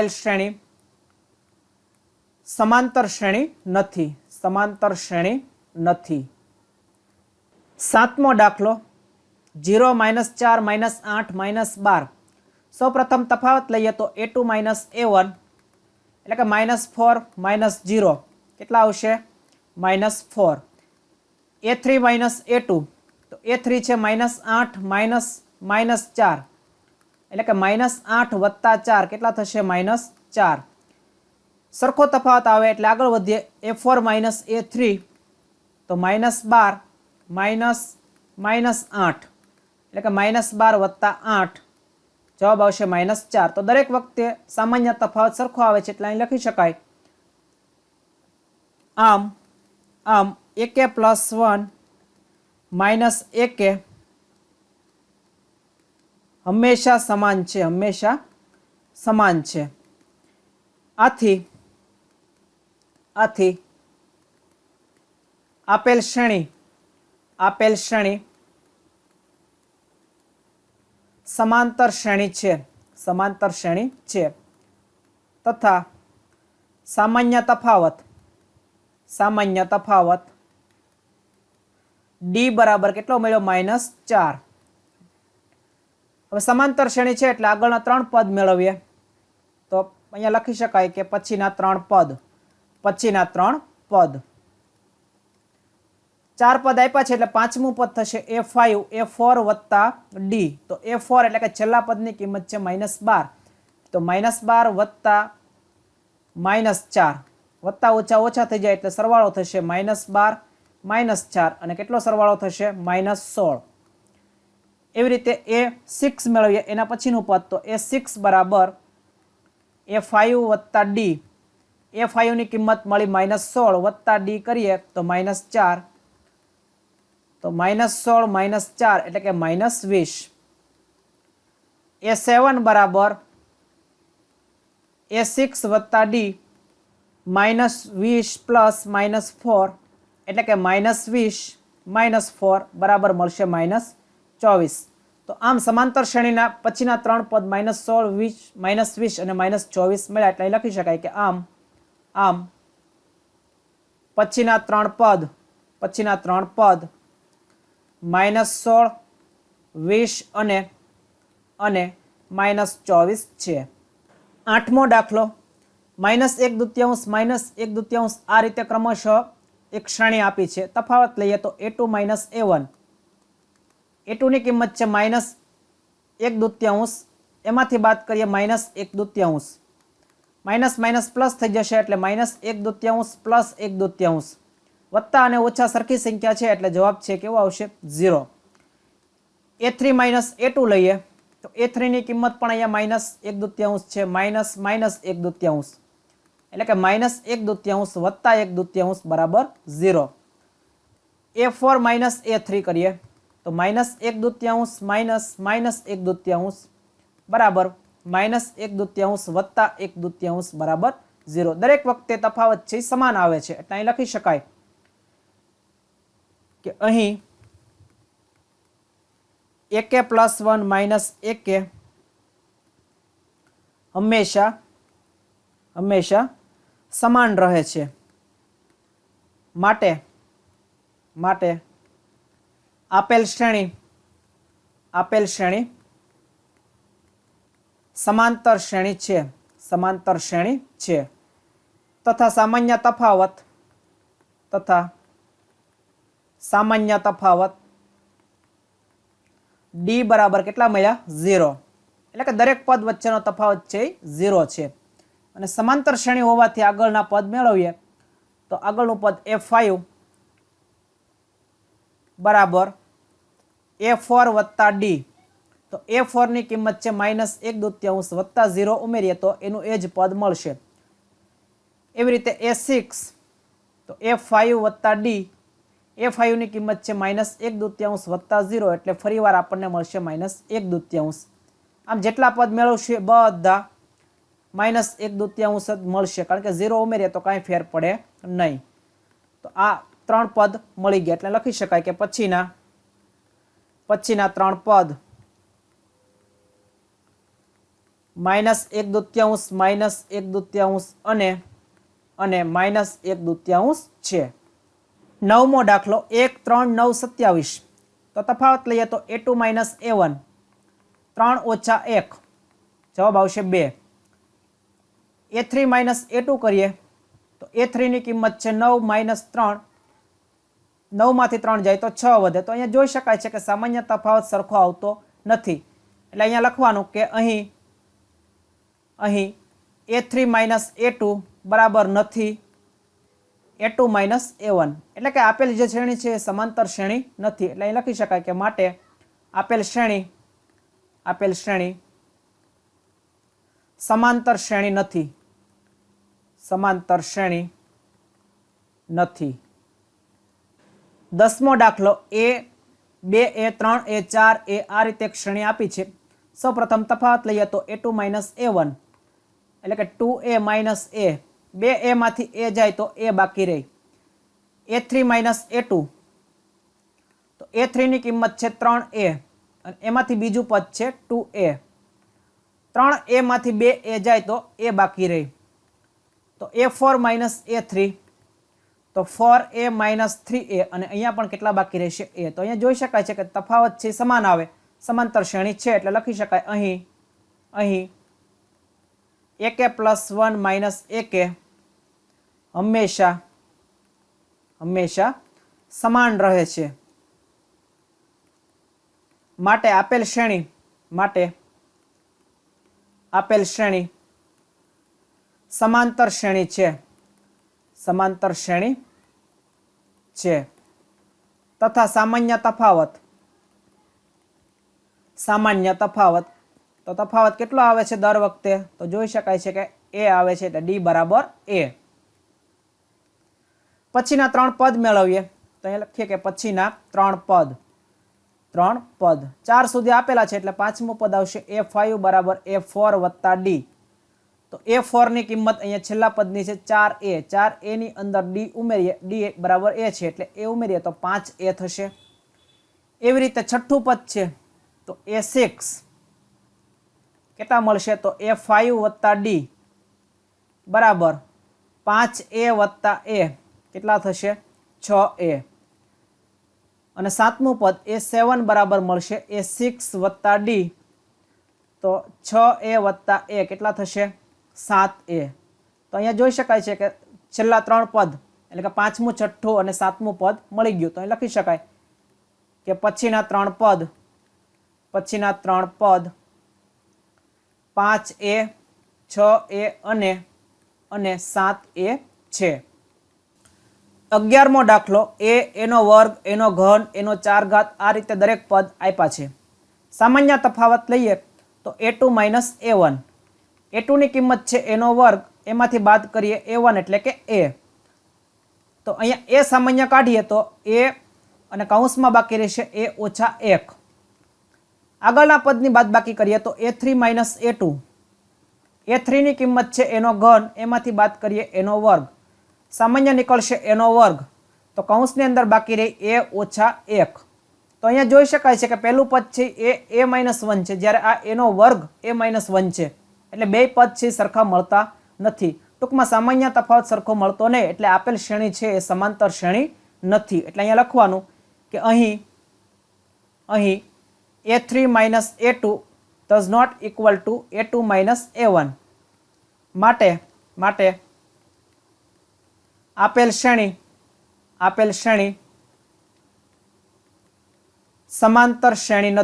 શ્રેણી સમાંતર શ્રેણી નથી. સાતમો દાખલો, 0 - 4 - 8 - 12. સૌપ્રથમ તફાવત લઈએ તો a2 - a1 એટલે કે -4 - 0 કેટલા આવશે? -4. a3 - a2 તો a3 છે -8 -4 એટલે કે -8 + 4 કેટલા થશે? -4. સરખો તફાવત આવે એટલે આગળ વધીએ. a4 - a3 તો -12 -8 એટલે કે -12 + 8 જવાબ આવશે -4. તો દરેક વખતે સામાન્ય તફાવત સરખો આવે છે એટલે અહીં લખી શકાય. આમ ak + 1 - ak હંમેશા સમાન છે. આથી આપેલ શ્રેણી સમાંતર શ્રેણી છે તથા સામાન્ય તફાવત d બરાબર કેટલો મળ્યો? -4. હવે સમાંતર શ્રેણી છે એટલે આગળના 3 પદ મેળવીએ તો અહીંયા લખી શકાય કે પછીના 3 પદ 4 પદ આપ્યા છે એટલે પાંચમું પદ થશે a4 + d. તો a4 એટલે કે છેલ્લા પદની કિંમત છે -12 તો -12 વત્તા -4 વત્તા ઓછા થઈ જાય એટલે સરવાળો થશે -12 -4 અને કેટલો સરવાળો થશે? -16. એવી રીતે a6 મેળવીએ એના પછીનું પદ તો a6 બરાબર a5 + d. a5 ની કિંમત મળી -16 વત્તા d કરીએ તો -4 તો -16 -4 એટલે કે -20. a7 બરાબર a6 + d -20 + -4 એટલે કે -20 -4 બરાબર મળશે -24. તો આમ સમાંતર શ્રેણીના પછીના 3 પદ -16 -20 અને -24 મળ્યા એટલે લખી શકાય કે આમ પછીના 3 પદ -16 20 અને -24 છે. આઠમો દાખલો, -1/2 -1/2 આ રીતે ક્રમશઃ એક શ્રેણી આપી છે. તફાવત લઈએ તો a2 - a1. a2 ની કિંમત છે -1/2 એમાંથી બાદ કરીએ -1/2 માઇનસ માઇનસ પ્લસ થઈ જશે એટલે -1/2 પ્લસ 1/2 વત્તા અને ઓછા સરખી સંખ્યા છે એટલે જવાબ છે કેવો આવશે 0. a3 માઇનસ a2 લઈએ તો a3 ની કિંમત પણ અહીંયા -1/2 છે -1/2 એટલે કે -1/2 વત્તા 1/2 બરાબર 0. a4 માઇનસ a3 કરીએ તો -1/2 માઇનસ -1/2 બરાબર -1/2 વત્તા 1/2 બરાબર 0. દરેક વખતે તફાવત છે સમાન આવે છે એટલે અહીં લખી શકાય કે અહીં ak + 1 માઇનસ ak હંમેશા સમાન રહે છે. માટે આપેલ શ્રેણી સમાંતર શ્રેણી છે તથા સામાન્ય તફાવત d બરાબર કેટલા મળ્યા 0 એટલે કે દરેક પદ વચ્ચેનો તફાવત છે 0 છે. અને સમાંતર શ્રેણી હોવાથી આગળના પદ મેળવીએ તો આગળનું પદ a5 બરાબર a4 વત્તા d તો a4 ની કિંમત છે -1/2 વત્તા 0 ઉમેરીએ તો એનું એ જ પદ મળશે. એવી રીતે a6 તો a5 વત્તા d a5 ની કિંમત છે -1/2 વત્તા 0 એટલે ફરીવાર આપણને મળશે -1/2. આમ જેટલા પદ મેળવશે બધા -1/2 જ મળશે કારણ કે 0 ઉમેરીએ તો કાંઈ ફેર પડે નહીં. તો આ 3 પદ મળી ગયા એટલે લખી શકાય કે પછીના 3 પદ -1/2 અને -1/2 છે. 9મો દાખલો 1 3 9 27 તો તફાવત લઈએ તો a2 - a1 3 - 1 જવાબ આવશે 2. a3 - a2 કરીએ તો a3 ની કિંમત છે 9 - 3 9 માંથી 3 જાય તો 6 વધે તો અહીંયા જોઈ શકાય છે કે સામાન્ય તફાવત સરખો આવતો નથી એટલે અહીંયા લખવાનું કે અહીં a3 - a2 બરાબર નથી a2 - a1 એટલે કે આપેલ જે શ્રેણી છે એ સમાંતર શ્રેણી નથી એટલે અહીં લખી શકાય કે માટે આપેલ શ્રેણી સમાંતર શ્રેણી નથી. 10મો દાખલો a 2 a 3 a 4 આ રીતે એક શ્રેણી આપી છે. સૌપ્રથમ તફાવત લઈએ તો a2 - a1 એટલે કે 2a - a 2a માંથી a જાય તો a બાકી રહે. a3 - a2 તો a3 ની કિંમત છે 3a અને એમાંથી બીજું પદ છે 2a 3a માંથી 2a જાય તો a બાકી રહે. તો a4 - a3 તો 4a - 3a અને અહીંયા પણ કેટલા બાકી રહેશે a. તો અહીંયા જોઈ શકાય છે કે તફાવત છે સમાન આવે સમાંતર શ્રેણી છે એટલે લખી શકાય અહીં ak + 1 માઇનસ ak હંમેશા સમાન રહે છે. માટે આપેલ શ્રેણી સમાંતર શ્રેણી છે તથા સામાન્ય તફાવત તો તફાવત કેટલો આવે છે દર વખતે તો જોઈ શકાય છે કે a આવે છે એટલે d બરાબર a. પછીના 3 પદ મેળવીએ તો અહીંયા લખીએ કે પછીના 3 પદ 4 સુધી આપેલા છે એટલે પાંચમું પદ આવશે a5 બરાબર a4 વત્તા d તો a4 ની કિંમત અહીંયા છેલ્લા પદની છે 4a ની અંદર d ઉમેરીએ d બરાબર a છે એટલે a ઉમેરીએ તો 5a થશે. એવી રીતે છઠ્ઠું પદ છે તો a6 કેટલા મળશે તો a5 વત્તા d બરાબર 5a વત્તા a કેટલા થશે 6a. અને સાતમું પદ a7 બરાબર મળશે a6 વત્તા d તો 6a વત્તા a કેટલા થશે 7a. તો અહીંયા જોઈ શકાય છે કે છેલ્લા 3 પદ એટલે કે પાંચમું છઠ્ઠું અને સાતમું પદ મળી ગયું. તો અહીં લખી શકાય કે પછીના 3 પદ 5a 6a અને અને 7a છે. 11મો દાખલો a એનો વર્ગ એનો ઘન એનો 4 ઘાત આ રીતે દરેક પદ આપ્યા છે. સામાન્ય તફાવત લઈએ તો a2 માઇનસ a1. a2 ની કિંમત છે એનો વર્ગ, એમાંથી બાદ કરીએ a1 એટલે કે a. તો અહીંયા a સામાન્ય કાઢીએ તો a અને કૌંસમાં બાકી રહેશે a ઓછા 1. આગળના પદની બાદબાકી કરીએ તો a3 માઇનસ a2. a3 ની કિંમત છે એનો ઘન, એમાંથી બાદ કરીએ એનો વર્ગ, સામાન્ય નીકળશે એનો વર્ગ. તો કૌંસની અંદર બાકી રહી a ઓછા 1. તો અહીંયા જોઈ શકાય છે કે પહેલું પદ છે એ a માઇનસ 1 છે, જ્યારે આ એનો વર્ગ a માઇનસ 1 છે. એટલે બે પદ છે સરખા મળતા નથી. ટૂંકમાં સામાન્ય તફાવત સરખો મળતો નહીં, એટલે આપેલ શ્રેણી છે એ સમાંતર શ્રેણી નથી. એટલે અહીંયા લખવાનું કે અહીં a3 minus a2 does not equal to a2 minus a1. માટે આપેલ શ્રેણી સમાંતર શ્રેણી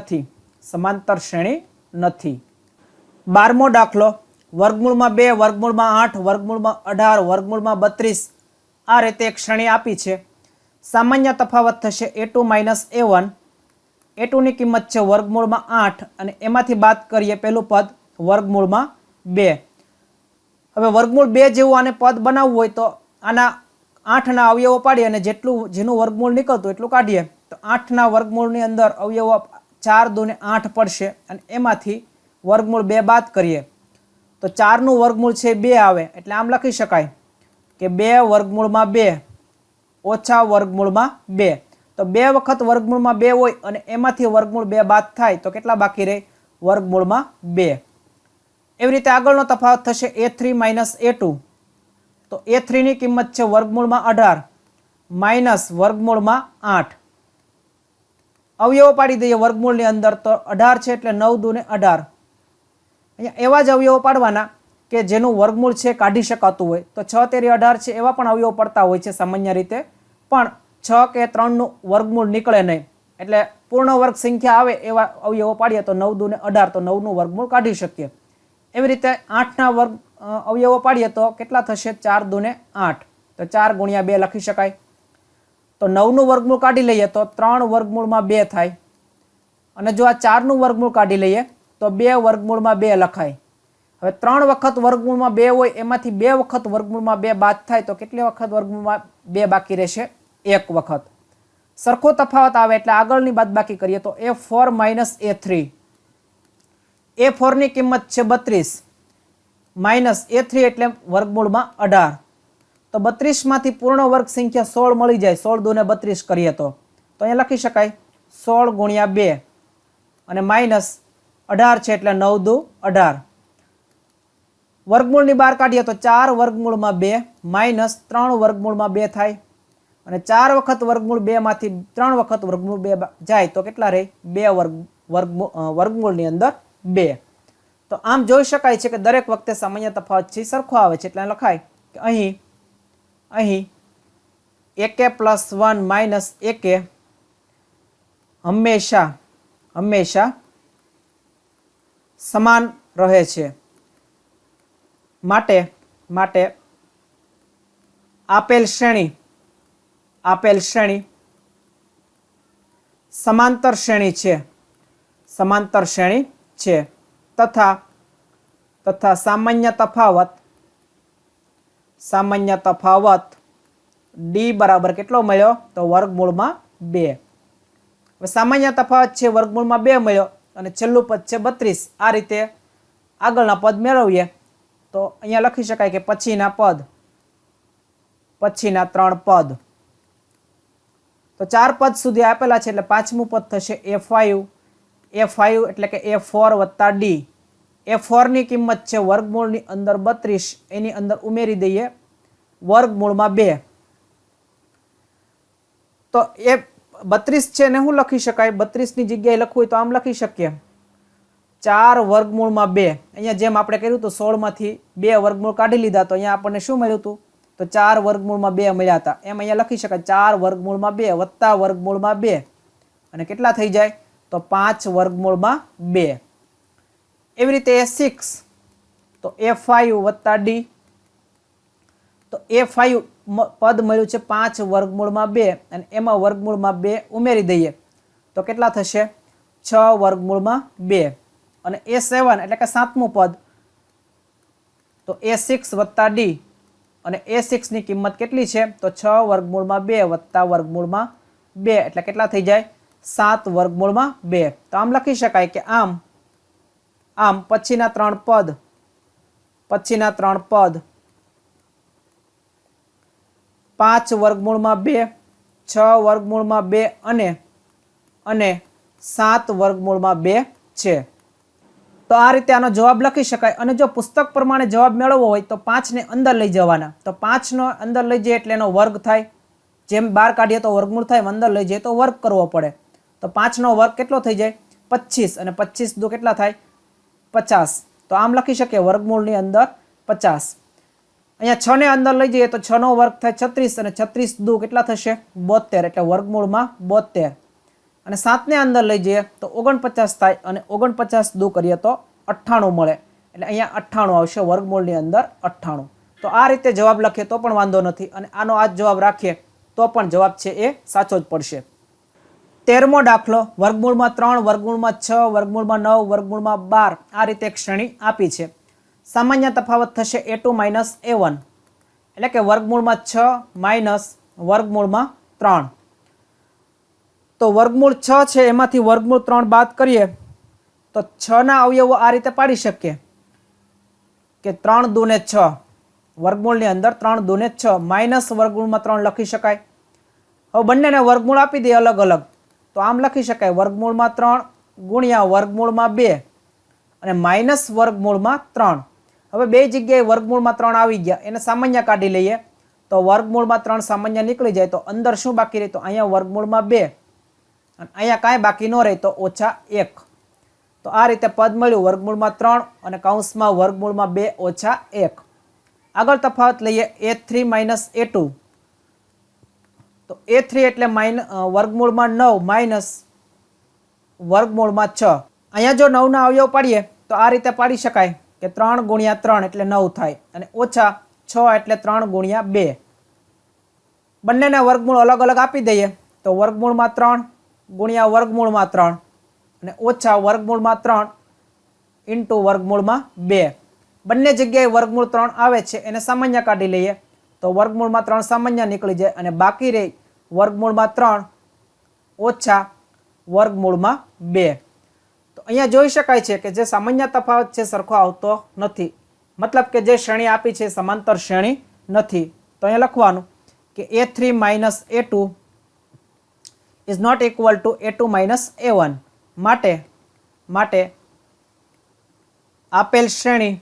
નથી. 12મો દાખલો વર્ગમૂળમાં 2 વર્ગમૂળમાં 8 વર્ગમૂળમાં 18 વર્ગમૂળમાં 32 આ રીતે એક શ્રેણી આપી છે. સામાન્ય તફાવત થશે a2 માઇનસ a1. a2 ની કિંમત છે વર્ગમૂળમાં 8 અને એમાંથી બાદ કરીએ પહેલું પદ વર્ગમૂળમાં 2. હવે વર્ગમૂળ 2 જેવું આને પદ બનાવવું હોય તો આના 8ના અવયવો પાડીએ અને જેનું વર્ગમૂળ નીકળતું એટલું કાઢીએ. તો 8ના વર્ગમૂળની અંદર અવયવો 4 દુ 8 પડશે અને એમાંથી વર્ગમૂળ 2 બાદ કરીએ તો 4નું વર્ગમૂળ છે 2 આવે. એટલે આમ લખી શકાય કે 2 વર્ગમૂળમાં 2 ઓછા વર્ગમૂળમાં 2. તો 2 વખત વર્ગમૂળમાં 2 હોય અને એમાંથી વર્ગમૂળ 2 બાદ થાય તો કેટલા બાકી રહે? વર્ગમૂળમાં 2. એવી રીતે આગળનો તફાવત થશે a3 માઇનસ a2. તો a3 ની કિંમત છે વર્ગમૂળમાં 18 માઇનસ વર્ગમૂળમાં 8. અવયવો પાડી દઈએ વર્ગમૂળની અંદર તો 18 છે એટલે 9 દુ 18. અહીંયા એવા જ અવયવો પાડવાના કે જેનું વર્ગમૂળ છે કાઢી શકાતું હોય. તો 6 તેરી 18 છે એવા પણ અવયવો પડતા હોય છે સામાન્ય રીતે, પણ 6 કે 3નું વર્ગમૂળ નીકળે નહીં. એટલે પૂર્ણ વર્ગ સંખ્યા આવે એવા અવયવો પાડીએ તો 9 દુ 18, તો 9નું વર્ગમૂળ કાઢી શકીએ. એવી રીતે 8ના વર્ગ અવયવો પાડીએ તો કેટલા થશે? 4 દુ 8. તો 4 ગુણ્યા 2 લખી શકાય. તો 9નું વર્ગમૂળ કાઢી લઈએ તો 3 વર્ગમૂળમાં 2 થાય. અને જો આ 4નું વર્ગમૂળ કાઢી લઈએ તો 2 વર્ગમૂળમાં 2 લખાય. હવે 3 વખત વર્ગમૂળમાં 2 હોય એમાંથી 2 વખત વર્ગમૂળમાં 2 બાદ થાય તો કેટલી વખત વર્ગમૂળમાં 2 બાકી રહેશે? 1 વખત. સરખો તફાવત આવે એટલે આગળની બાદબાકી કરીએ તો a4 માઇનસ a3. a4 ની કિંમત છે 32 માઇનસ a3 એટલે વર્ગમૂળમાં 18. તો 32 માંથી પૂર્ણ વર્ગ સંખ્યા 16 મળી જાય. 16 દુ 32 કરીએ તો અહીંયા લખી શકાય 16 ગુણ્યા 2 અને માઇનસ 18 છે એટલે 9 દુ 18. વર્ગમૂળની બહાર કાઢીએ તો 4 વર્ગમૂળમાં 2 માઇનસ 3 વર્ગમૂળમાં 2 થાય. અને 4 વખત વર્ગમૂળ 2 માંથી 3 વખત વર્ગમૂળ 2 જાય તો કેટલા રહે? 2 વર્ગમૂળની અંદર 2. તો આમ જોઈ શકાય છે કે દરેક વખતે સામાન્ય તફાવત છે સરખો આવે છે. એટલે લખાય કે અહીં ak પ્લસ 1 માઇનસ ak હંમેશા સમાન રહે છે. માટે આપેલ શ્રેણી સમાંતર શ્રેણી છે તથા સામાન્ય તફાવત d બરાબર કેટલો મળ્યો? તો વર્ગમૂળમાં 2. હવે સામાન્ય તફાવત છે વર્ગમૂળમાં 2 મળ્યો અને છેલ્લું પદ છે 32. આ રીતે આગળના પદ મેળવીએ તો અહીંયા લખી શકાય કે પછીના 3 પદ. તો 4 પદ સુધી આપેલા છે એટલે 5મું પદ થશે a5 એટલે કે a4 વત્તા d. a4 ની કિંમત છે વર્ગમૂળની અંદર 32, એની અંદર ઉમેરી દઈએ વર્ગમૂળમાં 2. તો એ 32 છે ને શું લખી શકાય? 32 ની જગ્યાએ લખવું હોય તો આમ લખી શકીએ 4 વર્ગમૂળમાં 2. અહીંયા જેમ આપણે કર્યું હતું 16 માંથી 2 વર્ગમૂળ કાઢી લીધા તો અહીંયા આપણને શું મળ્યું હતું? તો 4 વર્ગમૂળમાં 2 મળ્યા હતા. એમ અહીંયા લખી શકાય 4 વર્ગમૂળમાં 2 વત્તા વર્ગમૂળમાં 2 અને કેટલા થઈ જાય? તો 5 વર્ગમૂળમાં 2. એવી રીતે a6 તો a5 વત્તા d તો એ 5 પદ મળ્યું છે 5 વર્ગમૂળમાં 2 અને એમાં વર્ગમૂળમાં 2 ઉમેરી દઈએ તો કેટલા થશે 6 વર્ગમૂળમાં 2 અને એ 7 એટલે કે સાતમું પદ તો a6 વત્તા d અને a6 ની કિંમત કેટલી છે તો 6 વર્ગમૂળમાં 2 વત્તા વર્ગમૂળમાં 2 એટલે કેટલા થઈ જાય 7 વર્ગમૂળમાં 2 તો આમ લખી શકાય કે આમ પછીના ત્રણ પદ 5 વર્ગમૂળમાં 2 6 વર્ગમૂળમાં 2 અને 7 વર્ગમૂળમાં 2 છે। તો આ રીતે આનો જવાબ લખી શકાય। અને જો પુસ્તક પ્રમાણે જવાબ મેળવવો હોય તો 5 ને અંદર લઈ જવાના, તો 5 નો અંદર લઈ જઈએ એટલે એનો વર્ગ થાય, જેમ બહાર કાઢીએ તો વર્ગમૂળ થાય, અંદર લઈ જઈએ તો વર્ગ કરવો પડે, તો 5 નો વર્ગ કેટલો થઈ જાય 25 અને 25 દુ કેટલા થાય 50। તો આમ લખી શકીએ વર્ગમૂળની અંદર 50। અહીંયા 6 ને અંદર લઈ જઈએ તો 6 નો વર્ગ થાય 36 અને 36 દુ કેટલા થશે 72 એટલે વર્ગમૂળમાં 72 અને 7 ને અંદર લઈ જઈએ તો 49 થાય અને 49 દુ કરીએ તો 98 મળે એટલે અહીંયા 98 આવશે વર્ગમૂળની અંદર 98। તો આ રીતે જવાબ લખીએ તો પણ વાંધો નથી અને આનો આ જવાબ રાખીએ તો પણ જવાબ છે એ સાચો જ પડશે। 13મો દાખલો વર્ગમૂળમાં 3 વર્ગમૂળમાં 6 વર્ગમૂળમાં 9 વર્ગમૂળમાં 12 આ રીતે એક શ્રેણી આપી છે। સામાન્ય તફાવત થશે a2 માઇનસ a1 એટલે કે વર્ગમૂળમાં 6 માઇનસ વર્ગમૂળમાં 3। તો વર્ગમૂળ 6 છે એમાંથી વર્ગમૂળ 3 બાદ કરીએ તો 6 ના અવયવો આ રીતે પાડી શકીએ કે 3 દુ ને 6 વર્ગમૂળની અંદર 3 દુ ને 6 માઇનસ વર્ગમૂળમાં 3 લખી શકાય। હવે બંનેને વર્ગમૂળ આપી દઈએ અલગ અલગ તો આમ લખી શકાય વર્ગમૂળમાં 3 ગુણ્યા વર્ગમૂળમાં 2 અને માઇનસ વર્ગમૂળમાં 3। હવે બે જગ્યાએ વર્ગમૂળમાં 3 આવી ગયા એને સામાન્ય કાઢી લઈએ તો વર્ગમૂળમાં 3 સામાન્ય નીકળી જાય તો અંદર શું બાકી રહે તો અહીંયા વર્ગમૂળમાં 2 અને અહીંયા કાંઈ બાકી ન રહે તો -1। તો આ રીતે પદ મળ્યું વર્ગમૂળમાં 3 અને કૌંસમાં વર્ગમૂળમાં 2 - 1। આગળ તફાવત લઈએ a3 માઇનસ a2 તો a3 એટલે વર્ગમૂળમાં 9 માઇનસ વર્ગમૂળમાં 6। અહીંયા જો 9 ના અવયવ પાડીએ તો આ રીતે પાડી શકાય કે 3 ગુણ્યા 3 એટલે 9 થાય અને -6 એટલે 3 ગુણ્યા 2। બંનેના વર્ગમૂળ અલગ અલગ આપી દઈએ તો વર્ગમૂળમાં 3 ગુણ્યા વર્ગમૂળમાં 3 અને વર્ગમૂળમાં 3 ઇન્ટુ વર્ગમૂળમાં 2। બંને જગ્યાએ વર્ગમૂળ 3 આવે છે એને સામાન્ય કાઢી લઈએ તો વર્ગમૂળમાં 3 સામાન્ય નીકળી જાય અને બાકી રહે વર્ગમૂળમાં 3 ઓછા વર્ગમૂળમાં 2। તો અહીંયા જોઈ શકાય છે કે જે સામાન્ય તફાવત છે સરખો આવતો નથી, મતલબ કે જે શ્રેણી આપી છે સમાંતર શ્રેણી નથી। તો અહીંયા લખવાનું કે a3 minus a2 is not equal to a2 minus a1। માટે આપેલ શ્રેણી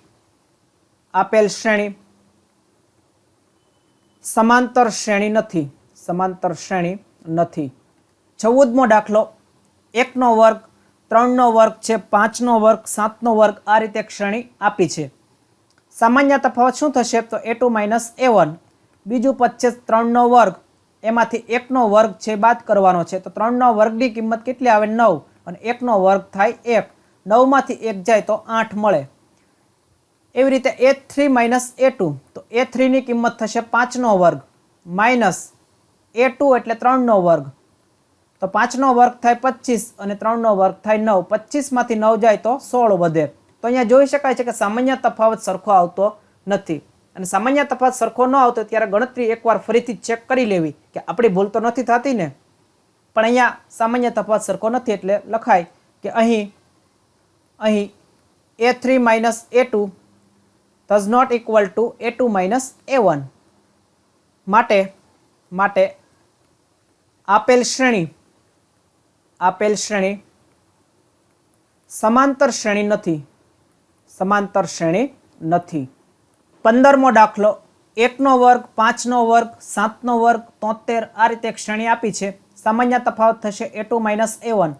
સમાંતર શ્રેણી નથી। 14મો દાખલો 1 નો વર્ગ 3 નો વર્ગ છે 5 નો વર્ગ 7 નો વર્ગ આ રીતે એક શ્રેણી આપી છે। સામાન્ય તફાવત શું થશે તો a2 માઇનસ a1। બીજું પદ છે 3 નો વર્ગ એમાંથી 1 નો વર્ગ છે બાદ કરવાનો છે તો 3 નો વર્ગની કિંમત કેટલી આવે 9 અને 1 નો વર્ગ થાય 1, 9 માંથી 1 જાય તો 8 મળે। એવી રીતે a3 માઇનસ a2 તો a3 ની કિંમત થશે 5 નો વર્ગ માઇનસ a2 એટલે 3 નો વર્ગ તો 5 નો વર્ગ થાય 25 અને 3 નો વર્ગ થાય 9, 25 માંથી 9 જાય તો 16 વધે। તો અહીંયા જોઈ શકાય છે કે સામાન્ય તફાવત સરખો આવતો નથી અને સામાન્ય તફાવત સરખો ન આવતો ત્યારે ગણતરી એકવાર ફરીથી ચેક કરી લેવી કે આપણી ભૂલ તો નથી થતી ને, પણ અહીંયા સામાન્ય તફાવત સરખો નથી એટલે લખાય કે અહીં a3 minus a2 does not equal to a2 minus a1। માટે આપેલ શ્રેણી સમાંતર શ્રેણી નથી। 15મો દાખલો 1 નો વર્ગ 5 નો વર્ગ 7 નો વર્ગ 73 આ રીતે એક શ્રેણી આપી છે। સામાન્ય તફાવત થશે a2 માઇનસ a1।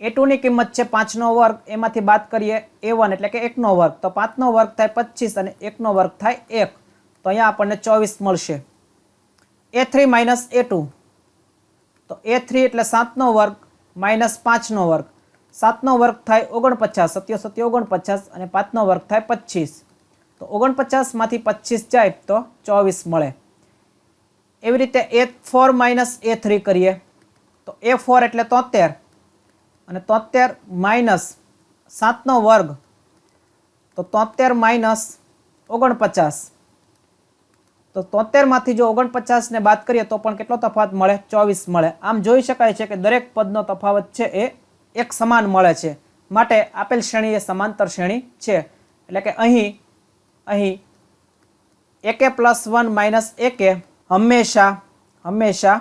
a2 ની કિંમત છે 5 નો વર્ગ એમાંથી બાદ કરીએ a1 એટલે કે 1 નો વર્ગ તો 5 નો વર્ગ થાય 25 અને 1 નો વર્ગ થાય 1 તો અહીંયા આપણને 24 મળશે। a3 માઇનસ a2 તો a3 એટલે 7 નો વર્ગ માઇનસ 5 નો વર્ગ 7 નો વર્ગ થાય 49, 7 × 7 = 49 અને 5 નો વર્ગ થાય 25 તો 49માંથી 25 જાય તો 24 મળે. એવી રીતે A4 માઇનસ A3 કરીએ તો A4 એટલે 73 અને 73 માઇનસ 7નો વર્ગ તો 73 માઇનસ 49. તો 73માંથી જો 49ને બાદ કરીએ તો પણ કેટલો તફાવત મળે? 24 મળે. આમ જોઈ શકાય છે કે દરેક પદનો તફાવત છે એ એક સમાન મળે છે. માટે આપેલ શ્રેણી એ સમાંતર શ્રેણી છે. એટલે કે અહીં AK + 1 માઇનસ AK હંમેશા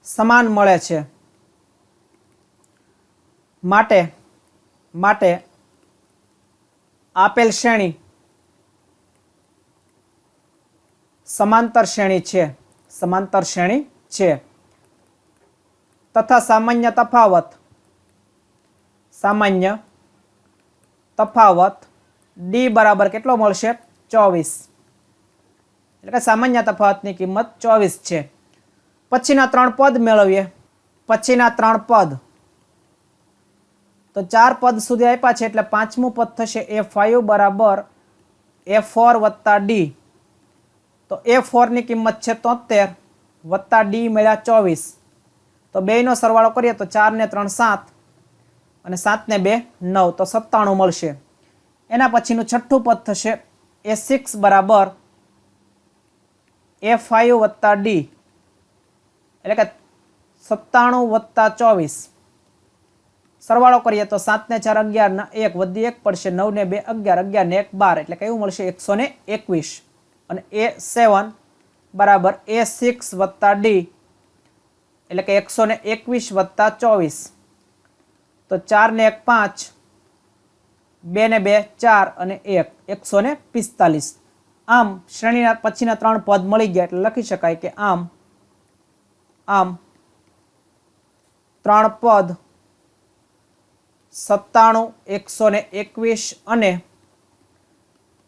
સમાન મળે છે. માટે આપેલ શ્રેણી સમાંતર શ્રેણી છે. તથા સામાન્ય તફાવત D બરાબર કેટલો મળશે? 24. એટલે કે સામાન્ય તફાવતની કિંમત 24 છે. પછીના 3 પદ મેળવીએ. તો 4 પદ સુધી આપ્યા છે એટલે પાંચમું પદ થશે A5 બરાબર A4 વત્તા D. તો A4 ની કિંમત છે 73 વત્તા D મળ્યા 24. તો બેયનો સરવાળો કરીએ તો 4 ને 3 7 અને 7 ને 2 9 તો 97 મળશે. એના પછીનું છઠ્ઠું પદ થશે A6 બરાબર A5 વત્તા D. એટલે કે 97 વત્તા 24. સરવાળો કરીએ તો 7 ને 4 11 ના 1 વધી 1 પડશે 9 ને 2 11 11 ને 1 12 એટલે કેવું મળશે? 121. અને A7 બરાબર A6 વત્તા D એટલે કે 121 વત્તા 24. તો 4 ને 1 5 2 ને 2 4 અને 1 145. આમ શ્રેણીના પછીના 3 પદ મળી ગયા એટલે લખી શકાય કે આમ 3 પદ 97 121 અને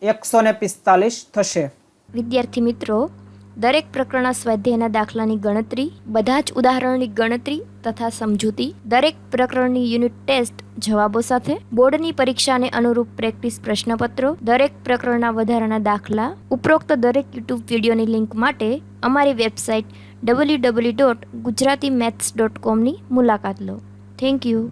145 થશે. વિદ્યાર્થી મિત્રો, દરેક પ્રકરણના સ્વાધ્યાયના દાખલાની ગણતરી, બધા જ ઉદાહરણોની ગણતરી તથા સમજૂતી, દરેક પ્રકરણની યુનિટ ટેસ્ટ જવાબો સાથે, બોર્ડની પરીક્ષાને અનુરૂપ પ્રેક્ટિસ પ્રશ્નપત્રો, દરેક પ્રકરણના વધારાના દાખલા, ઉપરોક્ત દરેક યુટ્યુબ વિડીયોની લિંક માટે અમારી વેબસાઇટ www.gujaratimaths.com ની મુલાકાત લો. Thank you.